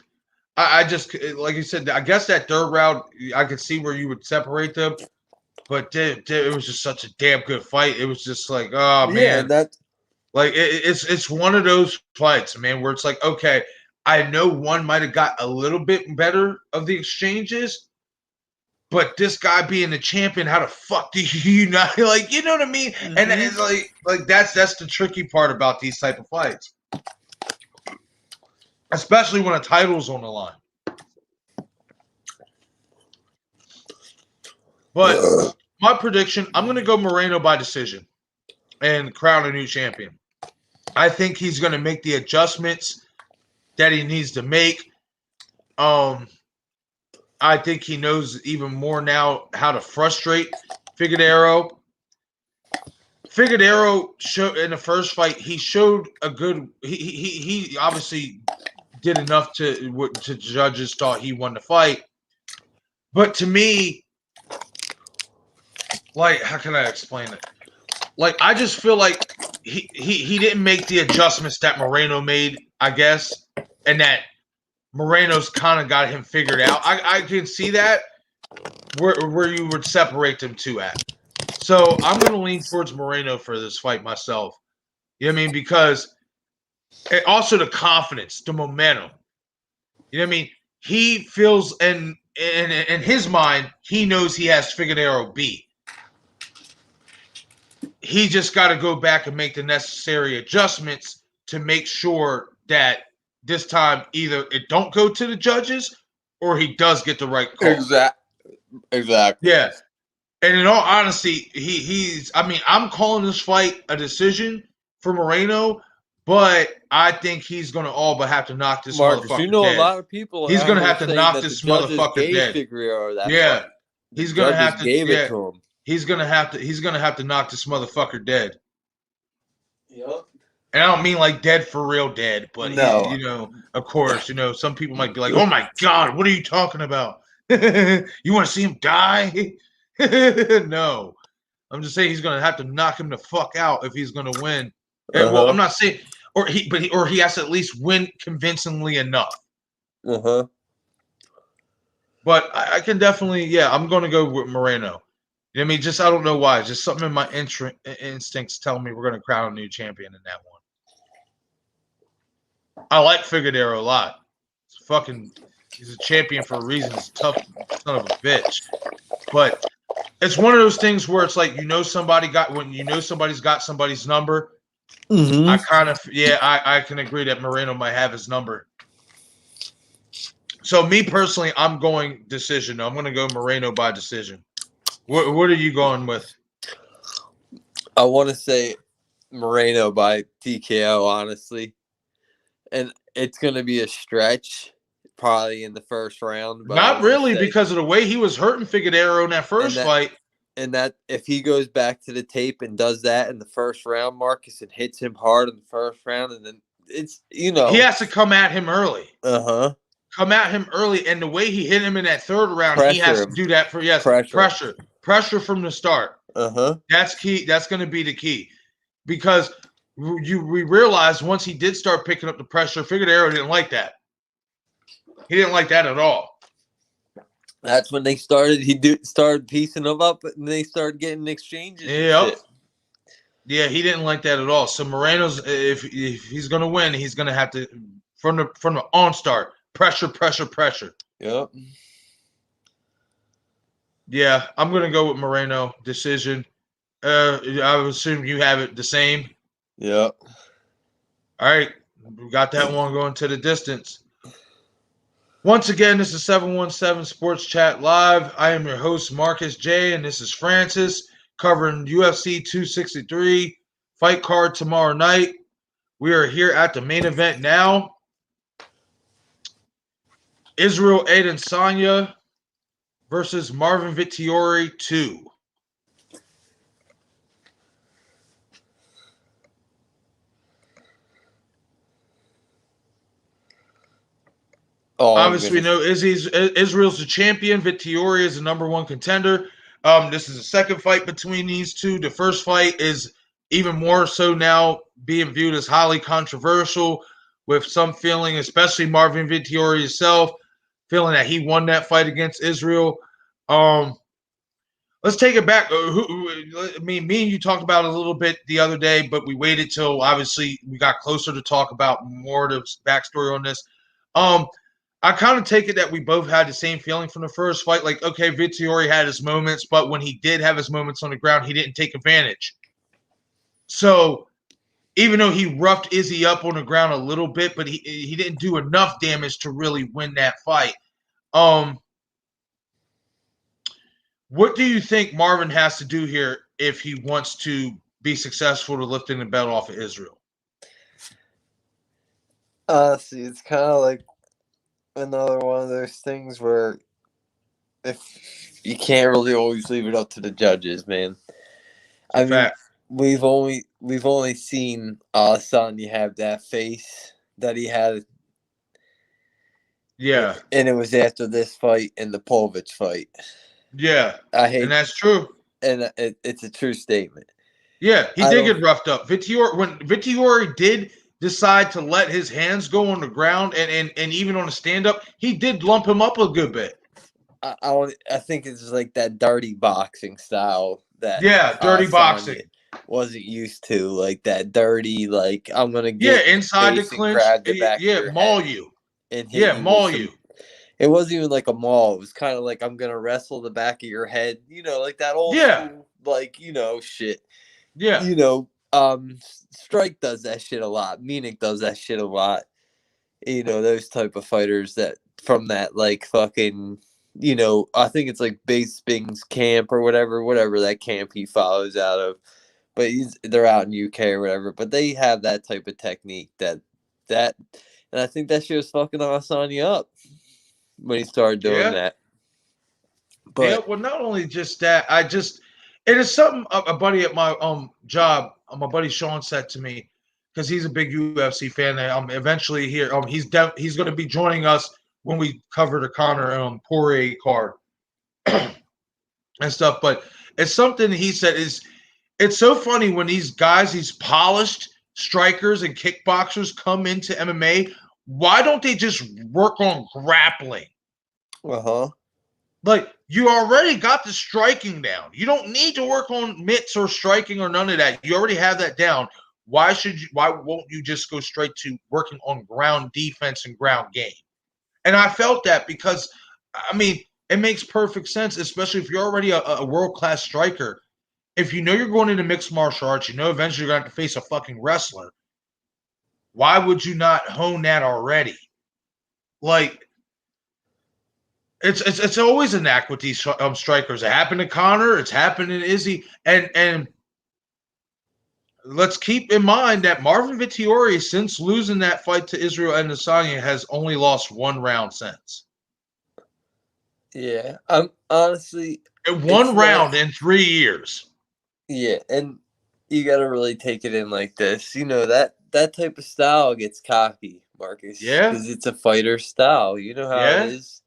like you said, I guess that third round, I could see where you would separate them, but it was just such a damn good fight. It was just like, oh man, like it's one of those fights, man, where it's like, okay, I know one might have got a little bit better of the exchanges, but this guy being the champion, how the fuck do you not like? You know what I mean? Mm-hmm. And it's like that's the tricky part about these type of fights. Especially when a title's on the line. But my prediction, I'm going to go Moreno by decision and crown a new champion. I think he's going to make the adjustments that he needs to make. I think he knows even more now how to frustrate Figueiredo. Figueiredo showed in the first fight. He showed a good. He obviously did enough to judges thought he won the fight. But to me, like, how can I explain it? Like, I just feel like he didn't make the adjustments that Moreno made, I guess, and that Moreno's kind of got him figured out. I can see that where you would separate them two at. So I'm going to lean towards Moreno for this fight myself. You know what I mean? Because also the confidence, the momentum. You know what I mean? He feels, and in his mind, he knows he has Figueiredo beat. He just got to go back and make the necessary adjustments to make sure that this time either it don't go to the judges or he does get the right call. Exactly. Yeah. And in all honesty, he's. I mean, I'm calling this fight a decision for Moreno, but I think he's going to all but have to knock this Marcus, motherfucker you know, dead. a lot of people He's out going to here have to saying knock that this the judges motherfucker gave dead. Figueiredo that Yeah. fight. He's going to have to gave it to him. He's going to have to knock this motherfucker dead. Yep. And I don't mean like dead for real dead, but No. you know, of course, you know, some people might be like, "Oh my god, what are you talking about? You want to see him die?" No. I'm just saying he's going to have to knock him the fuck out if he's going to win. Well, I'm not saying or he has to at least win convincingly enough. But I can definitely, I'm going to go with Moreno. You know what I mean? Just I don't know why. Just something in my instincts telling me we're going to crown a new champion in that one. I like Figueiredo a lot. He's a champion for a reason. He's a tough son of a bitch. But it's one of those things where it's like somebody's got somebody's number. Mm-hmm. I can agree that Moreno might have his number. So me personally, I'm going decision. I'm going to go Moreno by decision. What are you going with? I want to say Moreno by TKO, honestly. And it's going to be a stretch, probably in the first round. But not really, because of the way he was hurting Figueiredo in that first fight. And that if he goes back to the tape and does that in the first round, Marcus, and hits him hard in the first round, and then it's, he has to come at him early. Come at him early, and the way he hit him in that third round, he has to do that for pressure from the start. That's key. That's going to be the key, because we realized once he did start picking up the pressure, Figueiredo didn't like that. He didn't like that at all. That's when they started. Started piecing them up, and they started getting exchanges. Yep. Yeah, he didn't like that at all. So Moreno's, if he's going to win, he's going to have to from the on start pressure. Yep. Yeah, I'm going to go with Moreno decision. I would assume you have it the same. Yep. All right, we got that one going to the distance. Once again, this is 717 Sports Chat Live. I am your host, Marcus J., and this is Francis covering UFC 263 fight card tomorrow night. We are here at the main event now. Israel Adensanya versus Marvin Vettori 2. Obviously, we know Israel's the champion. Vettori is the number one contender. This is the second fight between these two. The first fight is even more so now being viewed as highly controversial, with some feeling, especially Marvin Vettori himself, feeling that he won that fight against Israel. Let's take it back. Me and you talked about it a little bit the other day, but we waited till obviously we got closer to talk about more of the backstory on this. I kind of take it that we both had the same feeling from the first fight. Like, okay, Vettori had his moments, but when he did have his moments on the ground, he didn't take advantage. So even though he roughed Izzy up on the ground a little bit, but he didn't do enough damage to really win that fight. What do you think Marvin has to do here if he wants to be successful to lifting the belt off of Israel? Honestly, it's kind of like another one of those things where if you can't really always leave it up to the judges, man. It's a I mean, fact. we've only seen Adesanya have that face that he had, Yeah, and it was after this fight and the Povich fight. yeah, I and hate, that's true. and it's a true statement. Yeah, he I did don't. get roughed up. When Vittiori did decide to let his hands go on the ground and even on a stand up, he did lump him up a good bit. I think it's like that dirty boxing style that Yeah, dirty boxing. Sonya wasn't used to, like that dirty, like I'm gonna Yeah, get in your inside the face and clinch. grab the back of Yeah, your maul head you. and hit Yeah, you with maul some. you. It wasn't even like a maul. It was kind of like I'm gonna wrestle the back of your head, like that old Yeah, school, like shit. yeah, Strike does that shit a lot. Meanic does that shit a lot. Those type of fighters that from that like fucking I think it's like Base Bing's camp or whatever that camp he follows out of. But they're out in UK or whatever. But they have that type of technique that and I think that shit was fucking Asanya up when he started doing yeah, that. yeah. But Well, not only just that, it is something a buddy at my job, my buddy Sean said to me because he's a big UFC fan. That eventually here he's going to be joining us when we cover the Conor Poirier card and stuff. But it's something he said is it's so funny when these polished strikers and kickboxers come into MMA. Why don't they just work on grappling? Like you already got the striking down. You don't need to work on mitts or striking or none of that. You already have that down. Why won't you just go straight to working on ground defense and ground game? And I felt that because I mean it makes perfect sense, especially if you're already a world-class striker. If you know you're going into mixed martial arts, you know eventually you're going to have to face a fucking wrestler. Why would you not hone that already? Like it's always a knack with these strikers. It happened to Connor. It's happened to Izzy. And let's keep in mind that Marvin Vittori, since losing that fight to Israel Adesanya, has only lost one round since. yeah, I'm honestly, One it's not. round in 3 years. Yeah, and you got to really take it in like this. That type of style gets cocky, Marcus, Yeah, because it's a fighter style. You know how it yeah. is.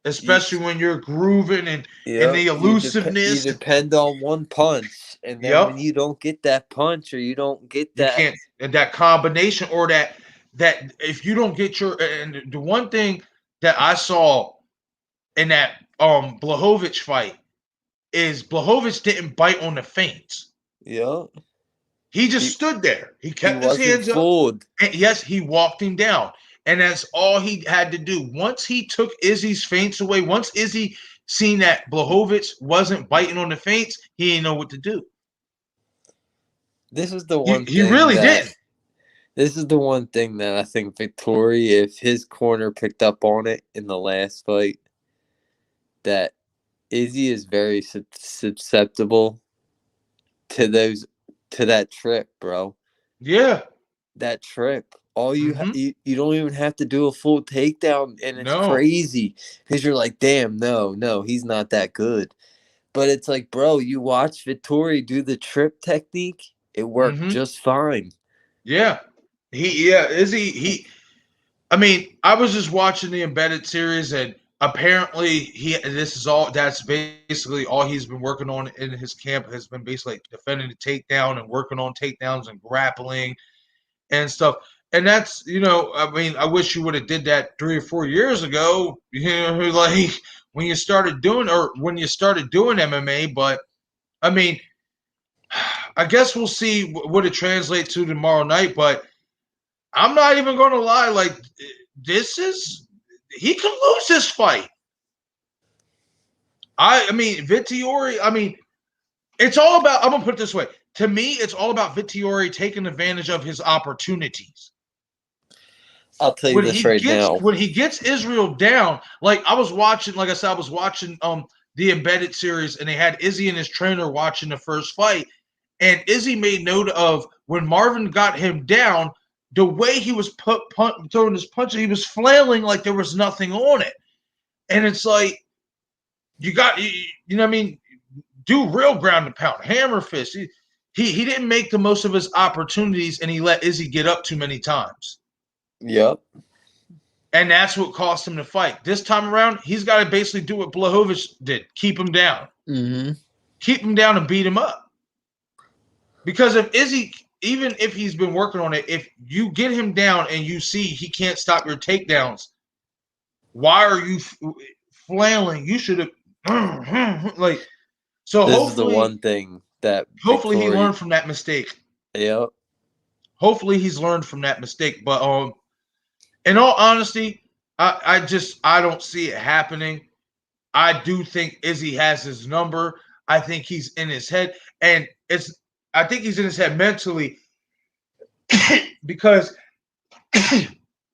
You, Especially when you're grooving and yep, the you elusiveness. depend on one punch, and then when Yep. you don't get that punch or you don't get You that, can't and that combination or that if you don't get your and the one thing that I saw in that Blachowicz fight is Blachowicz didn't bite on the feints. yeah, He just he stood there. He he kept his wasn't hands up. fooled. And yes, he walked him down. And that's all he had to do. Once he took Izzy's feints away, once Izzy seen that Blachowicz wasn't biting on the feints, he didn't know what to do. This is the He, one he thing really that didn't. This is the one thing that I think Vettori, if his corner picked up on it in the last fight, that Izzy is very susceptible to that trip, bro. Yeah. That trip. All Mm-hmm. you don't even have to do a full takedown, and it's No. crazy because you're like, damn, no, he's not that good. But it's like, bro, you watch Vettori do the trip technique, it worked Mm-hmm. just fine. Yeah. Izzy, I mean, I was just watching the embedded series and apparently that's basically all he's been working on in his camp has been basically defending the takedown and working on takedowns and grappling and stuff. And that's, I mean, I wish you would have did that 3 or 4 years ago, like when you started doing MMA. But I mean, I guess we'll see what it translates to tomorrow night. But I'm not even going to lie. Like, he could lose this fight. I mean, Vittori, I mean, it's all about, I'm going to put it this way. To me, it's all about Vittori taking advantage of his opportunities. I'll tell you this right now. When he gets Israel down, like I said, I was watching the embedded series and they had Izzy and his trainer watching the first fight. And Izzy made note of when Marvin got him down, the way he was throwing his punches, he was flailing like there was nothing on it. And it's like, you know what I mean? Do real ground and pound, hammer fist. He didn't make the most of his opportunities, and he let Izzy get up too many times. Yep. And that's what cost him the fight. This time around, he's got to basically do what Blachowicz did. Keep him down. Mm-hmm. Keep him down and beat him up. Because if Izzy, even if he's been working on it, if you get him down and you see he can't stop your takedowns, why are you flailing? You should have like. So This hopefully, is the one thing that hopefully he Vettori- learned from that mistake. Yep. Hopefully he's learned from that mistake. But in all honesty, I don't see it happening. I do think Izzy has his number. I think he's in his head, and I think he's in his head mentally because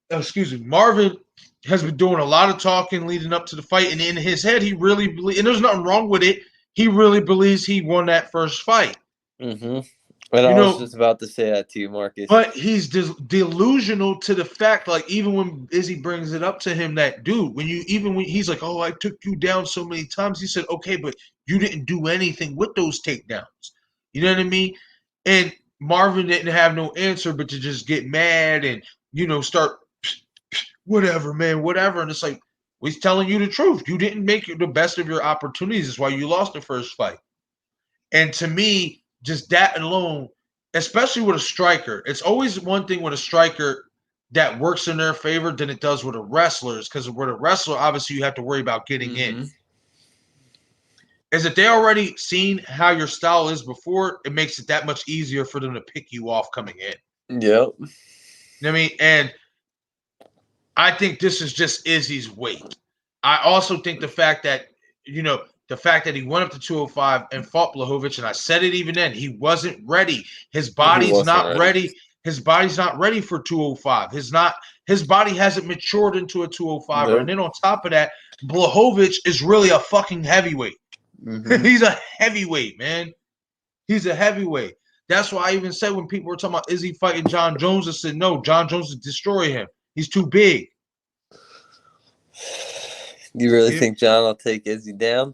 excuse me, Marvin has been doing a lot of talking leading up to the fight, and in his head, he really believes, and there's nothing wrong with it. He really believes he won that first fight. Mm-hmm. And I was just about to say that to you, Marcus. But he's delusional to the fact, like, even when Izzy brings it up to him, that dude, when he's like, oh, I took you down so many times, he said, okay, but you didn't do anything with those takedowns. You know what I mean? And Marvin didn't have no answer but to just get mad and, start whatever, man, whatever. And it's like, well, he's telling you the truth. You didn't make the best of your opportunities. That's why you lost the first fight. And to me, just that alone, especially with a striker, it's always one thing with a striker that works in their favor than it does with a wrestler. Because with a wrestler, obviously, you have to worry about getting in. Is that they already seen how your style is before, it makes it that much easier for them to pick you off coming in. Yep. You know what I mean? And I think this is just Izzy's weight. I also think the fact that he went up to 205 and fought Blachowicz, and I said it even then, he wasn't ready. His body's not ready. His body's not ready for 205. His body hasn't matured into a 205. Nope. And then on top of that, Blachowicz is really a fucking heavyweight. Mm-hmm. He's a heavyweight, man. He's a heavyweight. That's why I even said when people were talking about Izzy fighting John Jones, I said, no, John Jones would destroy him. He's too big. You really think John will take Izzy down?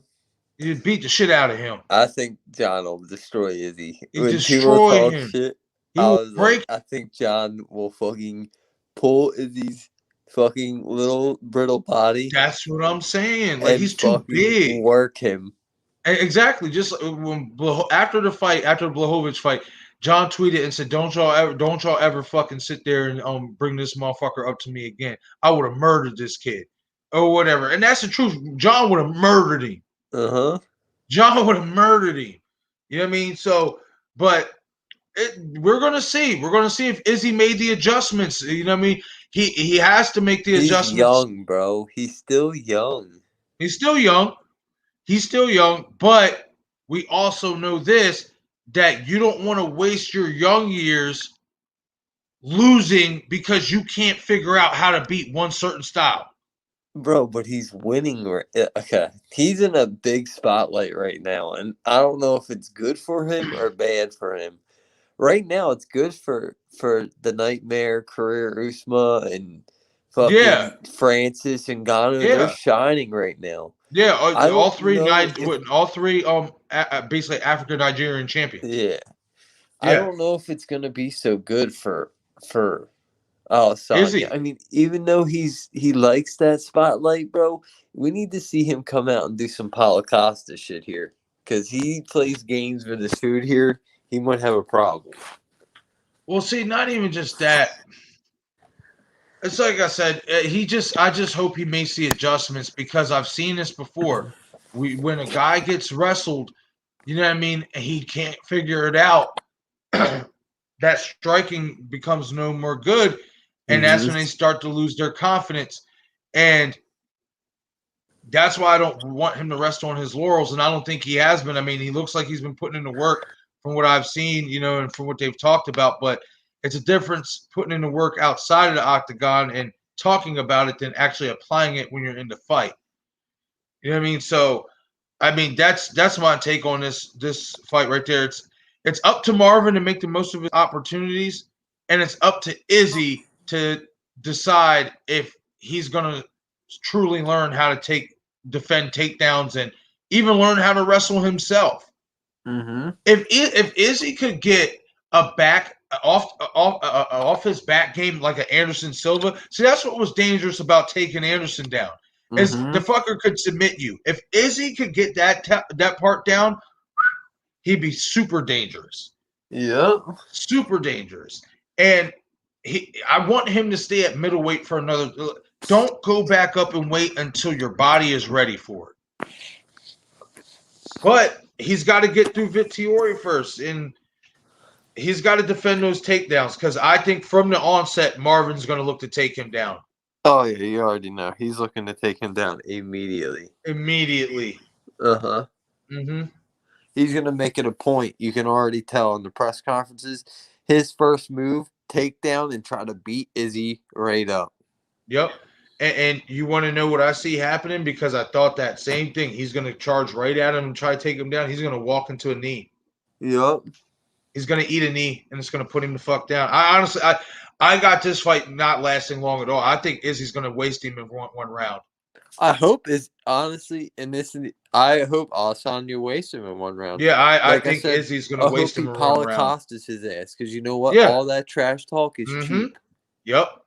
You'd beat the shit out of him. I think John will destroy Izzy. When people talk shit, I think John will fucking pull Izzy's fucking little brittle body. That's what I'm saying. Like, he's too big. Work him. Exactly. Just after the Blachowicz fight, John tweeted and said, "Don't y'all ever fucking sit there and bring this motherfucker up to me again. I would have murdered this kid." Or whatever. And that's the truth. John would have murdered him. John would have murdered him. You know what I mean? So, but we're going to see. We're going to see if Izzy made the adjustments. You know what I mean? He has to make the adjustments. He's young, bro. He's still young. He's still young. He's still young. But we also know this, that you don't want to waste your young years losing because you can't figure out how to beat one certain style. Bro, but he's winning. Okay, he's in a big spotlight right now, and I don't know if it's good for him or bad for him. Right now, it's good for the Nightmare, Career Usma, and fucking Francis and Ngannou. Yeah. They're shining right now. Yeah, all three basically African Nigerian champions. Yeah, I don't know if it's gonna be so good for Adesanya. I mean, even though he likes that spotlight, bro, we need to see him come out and do some Paulo Costa shit here. Because he plays games with his food here, he might have a problem. Well, see, not even just that. It's like I said, I just hope he makes the adjustments, because I've seen this before. When a guy gets wrestled, you know what I mean, and he can't figure it out, that striking becomes no more good. And that's when they start to lose their confidence. And that's why I don't want him to rest on his laurels. And I don't think he has been. I mean, he looks like he's been putting in the work from what I've seen, and from what they've talked about. But it's a difference putting in the work outside of the octagon and talking about it than actually applying it when you're in the fight. You know what I mean? So, I mean, that's my take on this fight right there. It's up to Marvin to make the most of his opportunities. and it's up to Izzy to decide if he's gonna truly learn how to defend takedowns and even learn how to wrestle himself. Mm-hmm. If Izzy could get a back off his back game like an Anderson Silva, see that's what was dangerous about taking Anderson down. Is the fucker could submit you. If Izzy could get that part down, he'd be super dangerous. Yep. Super dangerous. And I want him to stay at middleweight for another. Don't go back up and wait until your body is ready for it. But he's got to get through Vettori first, and he's got to defend those takedowns because I think from the onset, Marvin's going to look to take him down. Oh, yeah, you already know. He's looking to take him down immediately. Uh-huh. Mm-hmm. He's going to make it a point. You can already tell in the press conferences. His first move, takedown, and try to beat Izzy right up. Yep. And you want to know what I see happening? Because I thought that same thing. He's going to charge right at him and try to take him down. He's going to walk into a knee. Yep. He's going to eat a knee, and it's going to put him the fuck down. I got this fight not lasting long at all. I think Izzy's going to waste him in one round. I hope I hope Adesanya wastes him in one round. Yeah, I think Izzy's going to waste him in one round. Costas his ass because you know what? Yeah. All that trash talk is cheap. Yep.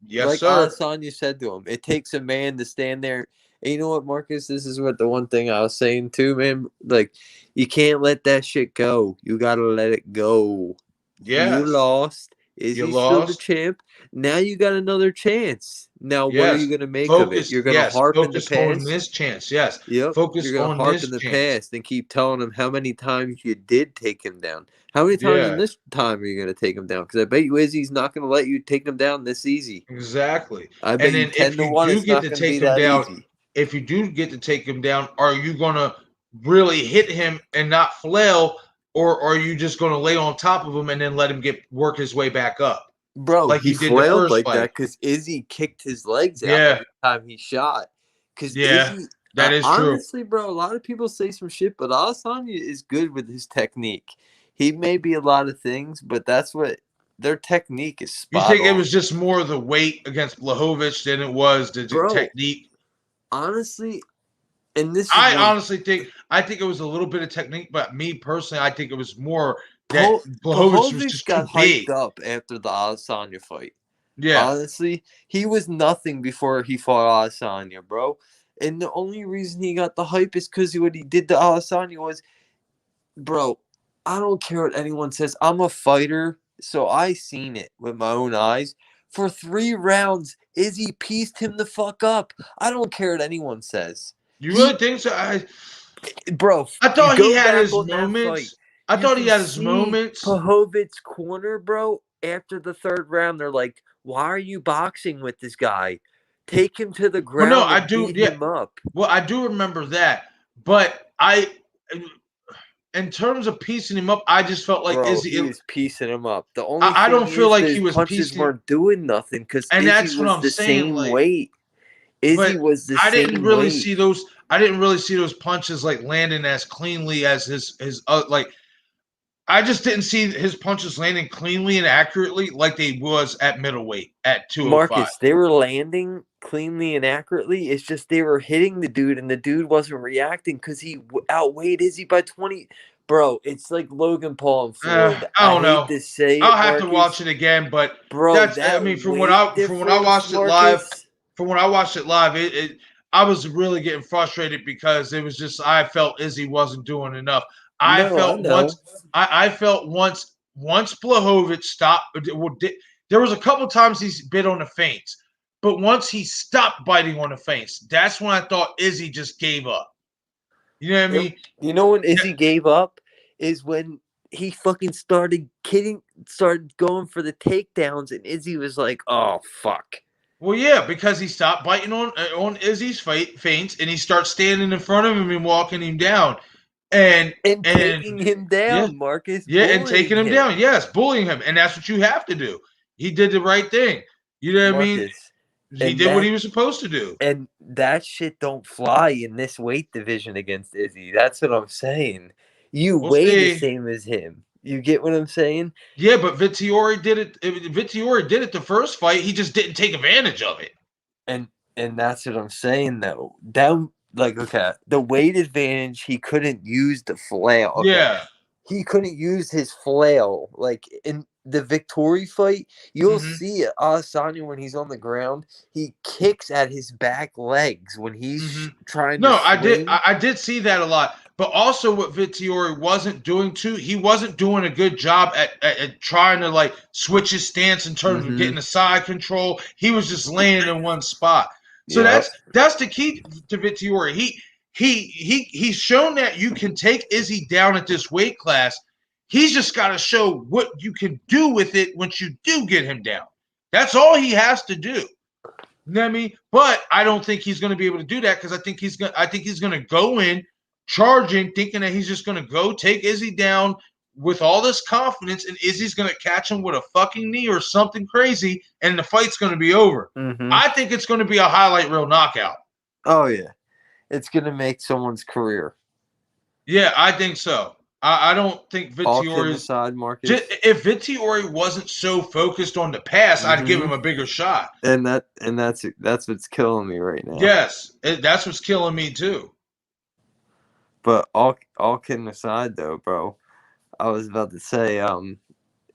Yes, like sir. Adesanya said to him, it takes a man to stand there. And you know what, Marcus? This is what the one thing I was saying too, man. Like, you can't let that shit go. You got to let it go. Yeah. You lost. Izzy's still the champ. Now you got another chance. Now, what are you going to make of it? You're going to harp in the past. Focus on this chance, yes. Yep. Focus You're on harp this in the chance. past and keep telling him how many times you did take him down. How many times in this time are you going to take him down? Because I bet you Izzy's not going to let you take him down this easy. Exactly. I bet you 10-1 it's not going to be that easy. If you do get to take him down, are you going to really hit him and not flail, or are you just going to lay on top of him and then let him work his way back up? Bro, like he flailed like that because Izzy kicked his legs out every time he shot. Because Izzy, that is honestly, bro, a lot of people say some shit, but Adesanya is good with his technique. He may be a lot of things, but that's what their technique is spot You think on. It was just more the weight against Blachowicz than it was the technique? Honestly, and this I honestly think it was a little bit of technique, but me personally, I think it was more that Blachowicz was just got too big. Hyped up after the Adesanya fight. Yeah. Honestly, he was nothing before he fought Adesanya, bro. And the only reason he got the hype is because what he did to Adesanya was, bro, I don't care what anyone says. I'm a fighter, so I seen it with my own eyes. For 3 rounds, Izzy pieced him the fuck up. I don't care what anyone says. You really think so? Bro, I thought he had his moments. I thought he had his moments. Blachowicz corner, bro, after the 3rd round, they're like, why are you boxing with this guy? Take him to the ground and beat him up. Well, I do remember that. But in terms of piecing him up, I just felt like he was piecing him up. The only I don't feel like he was punches weren't doing nothing because Izzy that's what was I'm the saying, same weight. Izzy was the same weight. I didn't really see those punches like landing as cleanly as his like. I just didn't see his punches landing cleanly and accurately like they was at middleweight at 205. Marcus, they were landing cleanly and accurately. It's just they were hitting the dude, and the dude wasn't reacting because he outweighed Izzy by 20. Bro, it's like Logan Paul and Floyd. I don't know. To say I'll have to watch it again, but bro, from when I watched it live, I was really getting frustrated because it was just I felt Izzy wasn't doing enough. I felt once Blachowicz stopped. There was a couple times he bit on the feints, but once he stopped biting on the feints, that's when I thought Izzy just gave up. You know what I mean? You know when Izzy gave up is when he fucking started going for the takedowns, and Izzy was like, "Oh fuck." Well, yeah, because he stopped biting on Izzy's feints, and he starts standing in front of him and walking him down. And taking him down, Marcus. Yeah, and taking him down. Yes, bullying him. And that's what you have to do. He did the right thing. You know what I mean? He did what he was supposed to do. And that shit don't fly in this weight division against Izzy. That's what I'm saying. You weigh the same as him. You get what I'm saying? Yeah, but Vittori did it. Vittori did it the first fight. He just didn't take advantage of it. And that's what I'm saying though. Okay, the weight advantage, he couldn't use the flail. Okay. Yeah. He couldn't use his flail. Like in the Vettori fight, you'll see Adesanya when he's on the ground, he kicks at his back legs when he's trying to swing. I did see that a lot. But also what Vittori wasn't doing too, he wasn't doing a good job at trying to like switch his stance in terms of getting the side control. He was just laying in one spot. So that's the key to Vittori. He's shown that you can take Izzy down at this weight class. He's just got to show what you can do with it once you do get him down. That's all he has to do. You know what I mean? But I don't think he's going to be able to do that because I think he's going to go in charging, thinking that he's just going to go take Izzy down with all this confidence, and Izzy's going to catch him with a fucking knee or something crazy, and the fight's going to be over. I think it's going to be a highlight reel knockout. Oh yeah, it's going to make someone's career. Yeah, I think so. I don't think Vittori's side Marcus. If Vittori wasn't so focused on the pass, I'd give him a bigger shot. And that's what's killing me right now. Yes, that's what's killing me too. But all kidding aside, though, bro, I was about to say, yeah,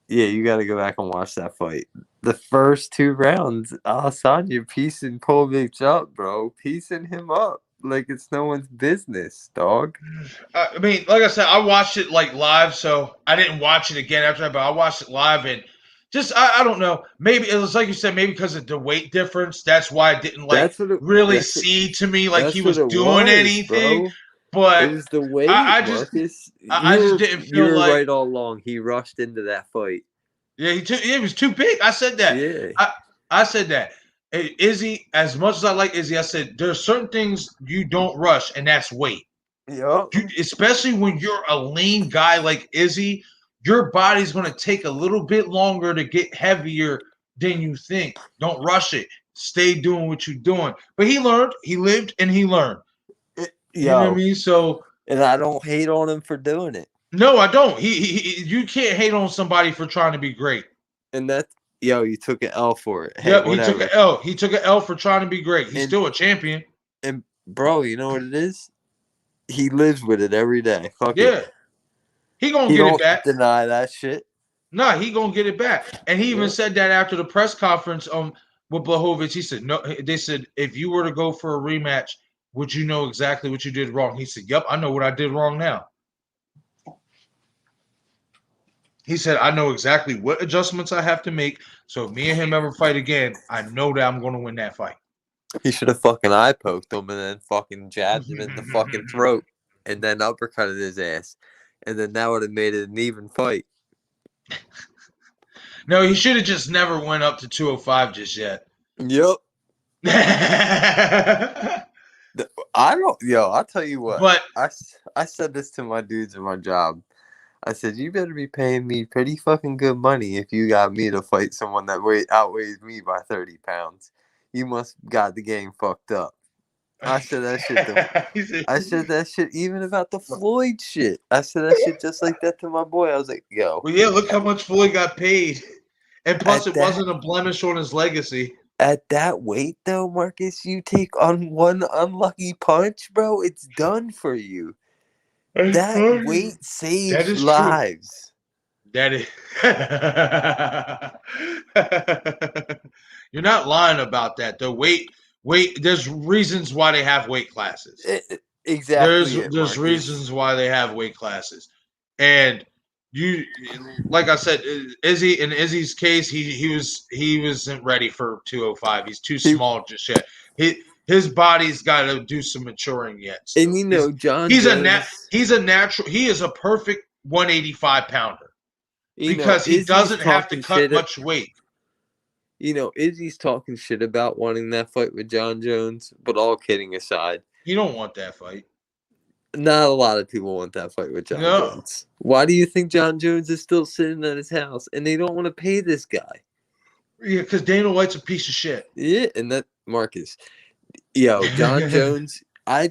you got to go back and watch that fight. The first 2 rounds, Adesanya piecing Povich up, bro, piecing him up like it's no one's business, dog. I mean, like I said, I watched it like live, so I didn't watch it again after that, but I watched it live and just I don't know. Maybe it was like you said, maybe because of the weight difference. That's why I didn't really see to me like he was doing anything. Bro. But it was the weight, I just didn't feel you were like right all along. He rushed into that fight. Yeah, he was too big. I said that. Yeah. I said that. Izzy, as much as I like Izzy, I said there's certain things you don't rush, and that's weight. Yeah. Especially when you're a lean guy like Izzy, your body's going to take a little bit longer to get heavier than you think. Don't rush it. Stay doing what you're doing. But he learned. He lived, and he learned. You know what I mean? So, and I don't hate on him for doing it. No, I don't. You can't hate on somebody for trying to be great. And that's you took an L for it. Hey, he took an L. He took an L for trying to be great. He's still a champion. And bro, you know what it is? He lives with it every day. Fuck it. He gonna get it back. Deny that shit. Nah, he gonna get it back. And he even said that after the press conference with Blachowicz. He said, no, they said, if you were to go for a rematch, would you know exactly what you did wrong? He said, yep, I know what I did wrong now. He said, I know exactly what adjustments I have to make. So if me and him ever fight again, I know that I'm going to win that fight. He should have fucking eye poked him and then fucking jabbed him in the fucking throat and then uppercutted his ass. And then that would have made it an even fight. No, he should have just never went up to 205 just yet. Yep. I'll tell you what. But I said this to my dudes in my job. I said, you better be paying me pretty fucking good money if you got me to fight someone that outweighs me by 30 pounds. You must got the game fucked up. I said that shit. I said that shit even about the Floyd shit. I said that shit just like that to my boy. I was like, yo. Well, yeah, look how much Floyd got paid. And plus, it wasn't a blemish on his legacy. At that weight, though, Marcus, you take on one unlucky punch, bro, it's done for you. That weight saves lives. That is. You're not lying about that. The weight. There's reasons why they have weight classes. Exactly. There's reasons why they have weight classes, and you, like I said, Izzy. In Izzy's case, he wasn't ready for 205. He's too small just yet. His body's got to do some maturing yet. So and you know, he's a natural. He is a perfect 185 pounder because he doesn't have to cut much weight. You know, Izzy's talking shit about wanting that fight with John Jones, but all kidding aside, you don't want that fight. Not a lot of people want that fight with John Jones. Why do you think John Jones is still sitting at his house and they don't want to pay this guy? Yeah, because Dana White's a piece of shit. Yeah, and that Marcus. Yo, John Jones, I'll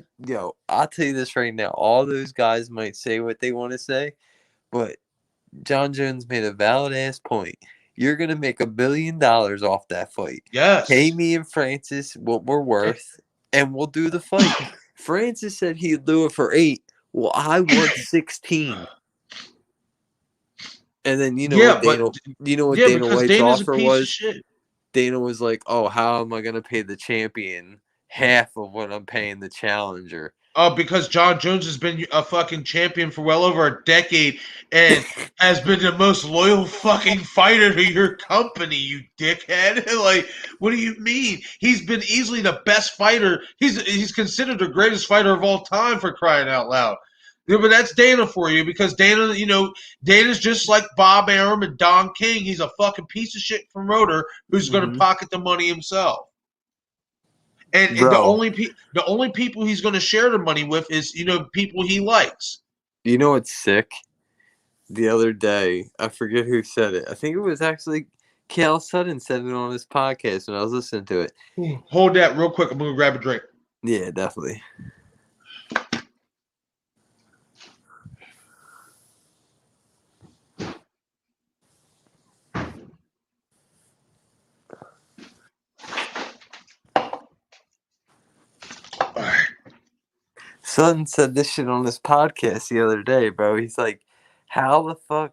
tell you this right now. All those guys might say what they want to say, but John Jones made a valid ass point. You're gonna make $1 billion off that fight. Yes. Pay me and Francis what we're worth, and we'll do the fight. Francis said he'd do it for 8. Well, I want 16. And then you know Yeah, what Dana, yeah, Dana because White's Dana's a offer piece of was? shit. Dana was like, "Oh, how am I gonna pay the champion half of what I'm paying the challenger?" Oh, because John Jones has been a fucking champion for well over a decade and has been the most loyal fucking fighter to your company, you dickhead. Like, what do you mean? He's been easily the best fighter. He's considered the greatest fighter of all time, for crying out loud. Yeah, but that's Dana for you, because Dana, Dana's just like Bob Arum and Don King. He's a fucking piece of shit promoter who's going to pocket the money himself. And the Bro, only people he's going to share the money with is people he likes. you know what's sick? The other day, I forget who said it. I think it was actually Cal Sutton said it on his podcast when I was listening to it. Hold that real quick. I'm going to grab a drink. Yeah, definitely. Sutton said this shit on his podcast the other day, bro. He's like, how the fuck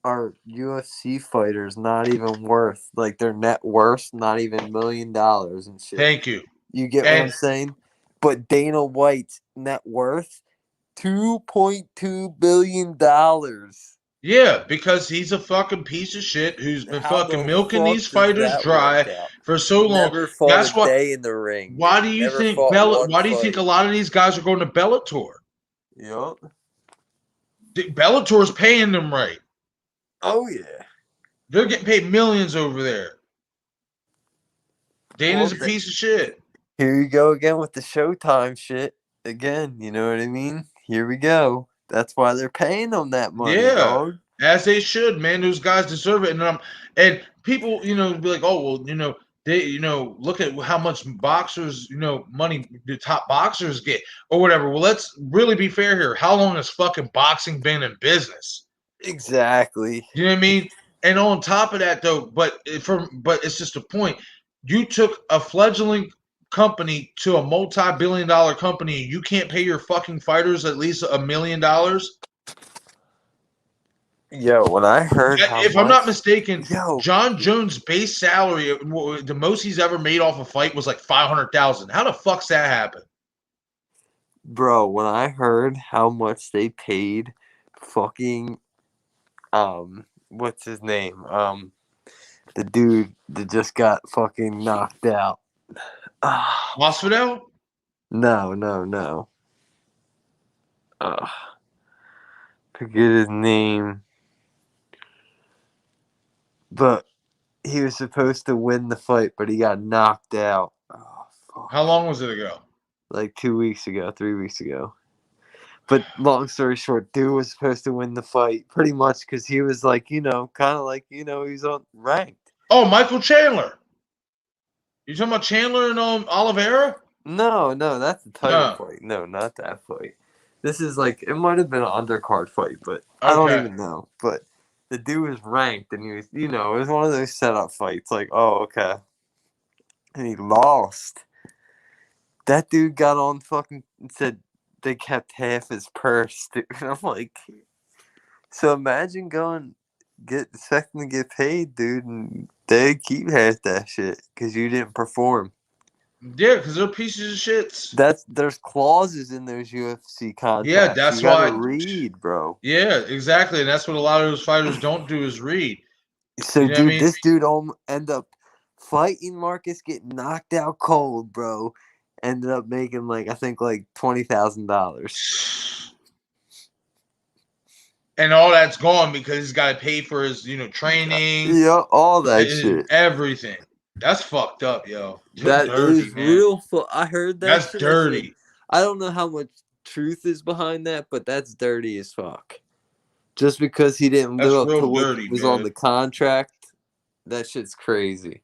are UFC fighters not even worth, like, their net worth, not even $1 million and shit? Thank you. You get what I'm saying? But Dana White's net worth, $2.2 billion. Yeah, because he's a fucking piece of shit who's been fucking milking these fighters dry for so long. Never fought a day in the ring. Why do you think a lot of these guys are going to Bellator? Yep. Bellator's paying them right. Oh yeah. They're getting paid millions over there. Dana's a piece of shit. Here you go again with the Showtime shit. Again, you know what I mean? Here we go. That's why they're paying them that money, dog. As they should, man. Those guys deserve it. And people, be like, oh well, they, look at how much boxers, money the top boxers get or whatever. Well, let's really be fair here. How long has fucking boxing been in business? Exactly. You know what I mean? And on top of that, though, but it's just a point. You took a fledgling company to a multi-billion-dollar company. You can't pay your fucking fighters at least $1 million. Yo, when I heard, if I'm not mistaken, John Jones' base salary, the most he's ever made off a fight was like $500,000. How the fuck's that happen? Bro, when I heard how much they paid fucking what's his name? The dude that just got fucking knocked out. Masvidal? No. Forget his name. But he was supposed to win the fight, but he got knocked out. Oh, fuck. How long was it ago? Like 2 weeks ago, 3 weeks ago. But long story short, dude was supposed to win the fight pretty much because he was like, kind of like, he's on ranked. Oh, Michael Chandler. You talking about Chandler and Oliveira? No, that's the title fight. No, not that fight. This is like, it might have been an undercard fight, but I don't even know. But the dude was ranked, and he was, it was one of those setup fights. Like, oh, okay. And he lost. That dude got on fucking and said they kept half his purse, dude. And I'm like, so imagine expecting to get paid, dude, and they keep half that shit because you didn't perform. Yeah, because they're pieces of shits. There's clauses in those UFC contracts. Yeah, that's you gotta read, bro. Yeah, exactly, and that's what a lot of those fighters don't do is read. So, dude, this dude end up fighting Marcus, get knocked out cold, bro. Ended up making I think $20,000. And all that's gone because he's got to pay for his, training. Yeah, all that shit. Everything. That's fucked up, yo. That dirty, is man. Real. I heard that. That's shit. dirty. I don't know how much truth is behind that, but that's dirty as fuck. Just because he didn't live up to what was on the contract, that shit's crazy.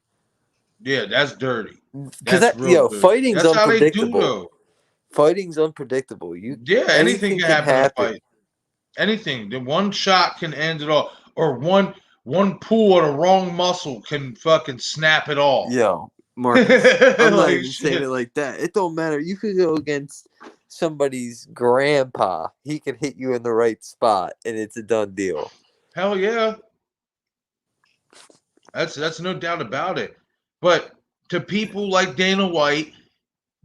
Yeah, that's dirty. Because fighting's unpredictable. Fighting's unpredictable. Anything can happen in a fight. Anything. The one shot can end it all, or one pull on a wrong muscle can fucking snap it all. Yo, Marcus, I'm not Like even saying shit. it like that. It don't matter. You could go against somebody's grandpa. He can hit you in the right spot, and it's a done deal. Hell yeah. That's no doubt about it. But to people like Dana White,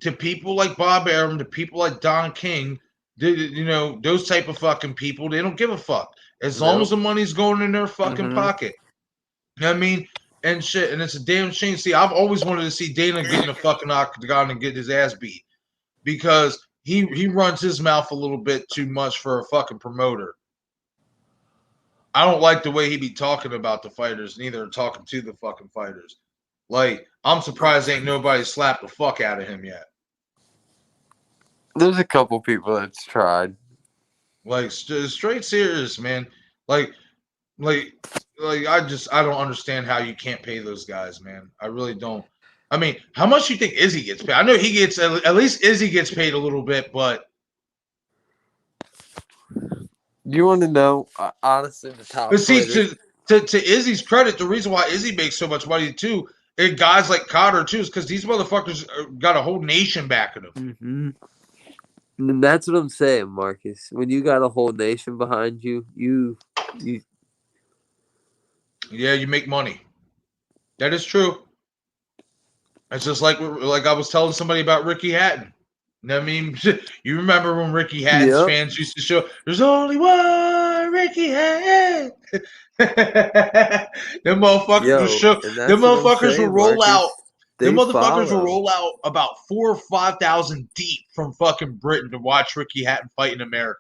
to people like Bob Arum, to people like Don King, those type of fucking people, they don't give a fuck. As long as the money's going in their fucking pocket. You know what I mean? And shit. And it's a damn shame. See, I've always wanted to see Dana get in the fucking octagon and get his ass beat. Because he runs his mouth a little bit too much for a fucking promoter. I don't like the way he be talking about the fighters, neither talking to the fucking fighters. Like, I'm surprised ain't nobody slapped the fuck out of him yet. There's a couple people that's tried. Like, straight serious, man. Like I don't understand how you can't pay those guys, man. I really don't. I mean, how much do you think Izzy gets paid? I know he gets, at least Izzy gets paid a little bit, but. You want to know, honestly, the top But see, fighters? to Izzy's credit, the reason why Izzy makes so much money too, and guys like Cotter too, is because these motherfuckers got a whole nation backing them. Mm-hmm. And that's what I'm saying, Marcus. When you got a whole nation behind you, Yeah, you make money. That is true. It's just like I was telling somebody about Ricky Hatton. You know what I mean? You remember when Ricky Hatton's fans used to show, there's only one Ricky Hatton. Them motherfuckers will show. Them motherfuckers will roll out. Them motherfuckers will roll out about 4,000 or 5,000 deep from fucking Britain to watch Ricky Hatton fight in America.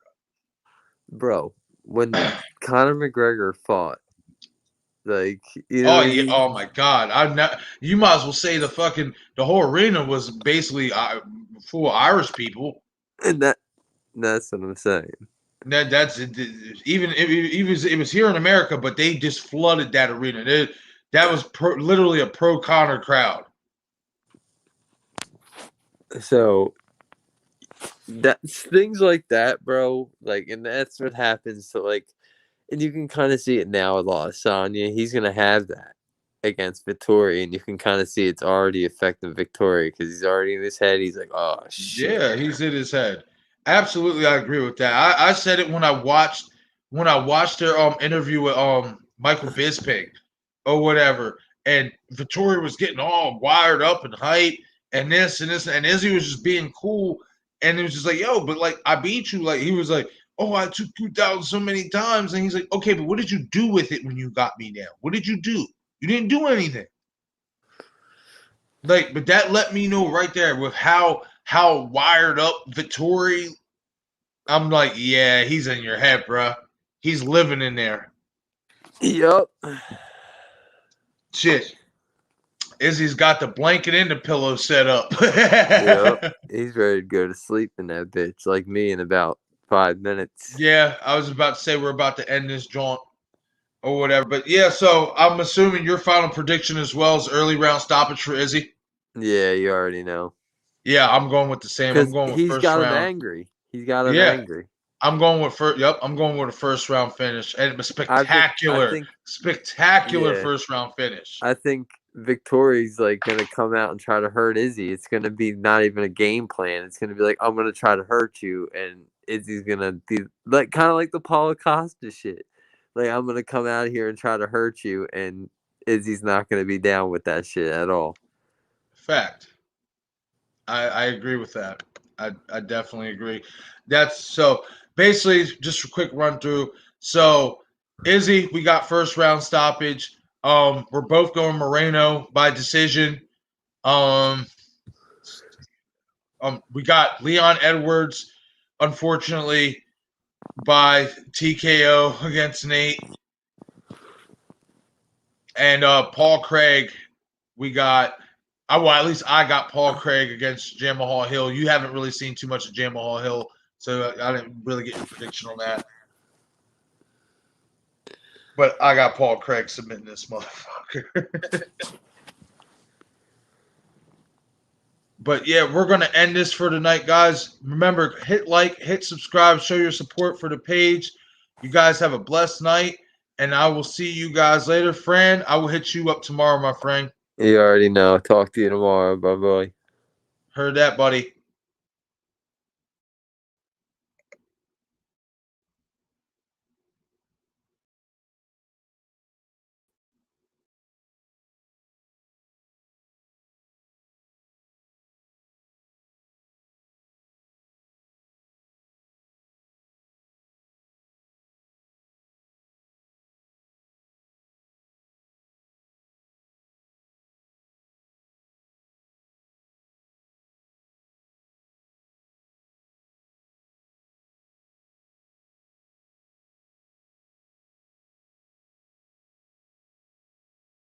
Bro, when Conor McGregor fought, like, oh my god! You might as well say the whole arena was basically full of Irish people. And that's what I'm saying. That's even it was here in America, but they just flooded that arena. That was literally a pro Conor crowd. So that's things like that, bro. Like, and that's what happens to, like, and you can kind of see it now with Adesanya. He's gonna have that against Vettori, and you can kind of see it's already affecting Vettori because he's already in his head. He's like, oh shit. Yeah, he's in his head. Absolutely, I agree with that. I said it when I watched their interview with Michael Bisping or whatever, and Vettori was getting all wired up and hype and this, and Izzy was just being cool, and it was just like, yo, but like I beat you. Like he was like, oh, I took you down so many times, and he's like, okay, but what did you do with it when you got me down? What did you do? You didn't do anything. Like, but that let me know right there with how wired up Vettori. I'm like, yeah, he's in your head, bro. He's living in there. Yep. Shit. Izzy's got the blanket and the pillow set up. Yep. He's ready to go to sleep in that bitch, like me in about 5 minutes. Yeah, I was about to say we're about to end this jaunt or whatever. But yeah, so I'm assuming your final prediction as well is early round stoppage for Izzy. Yeah, you already know. Yeah, I'm going with the same. I'm going with he's first got round. him angry. He's got him angry. I'm going with I'm going with a first round finish and a spectacular, first round finish. I think Vettori's like gonna come out and try to hurt Izzy. It's gonna be not even a game plan. It's gonna be like, I'm gonna try to hurt you, and Izzy's gonna be like kind of like the Paulo Costa shit. Like, I'm gonna come out here and try to hurt you, and Izzy's not gonna be down with that shit at all. Fact. I agree with that. I definitely agree. That's so basically just a quick run through. So Izzy, we got first round stoppage. We're both going Moreno by decision. We got Leon Edwards, unfortunately, by TKO against Nate. And Paul Craig, we got at least I got Paul Craig against Jamahal Hill. You haven't really seen too much of Jamahal Hill, so I didn't really get your prediction on that. But I got Paul Craig submitting this motherfucker. But yeah, we're going to end this for tonight, guys. Remember, hit like, hit subscribe, show your support for the page. You guys have a blessed night, and I will see you guys later. Fran, I will hit you up tomorrow, my friend. You already know. Talk to you tomorrow. Bye bye. Heard that, buddy.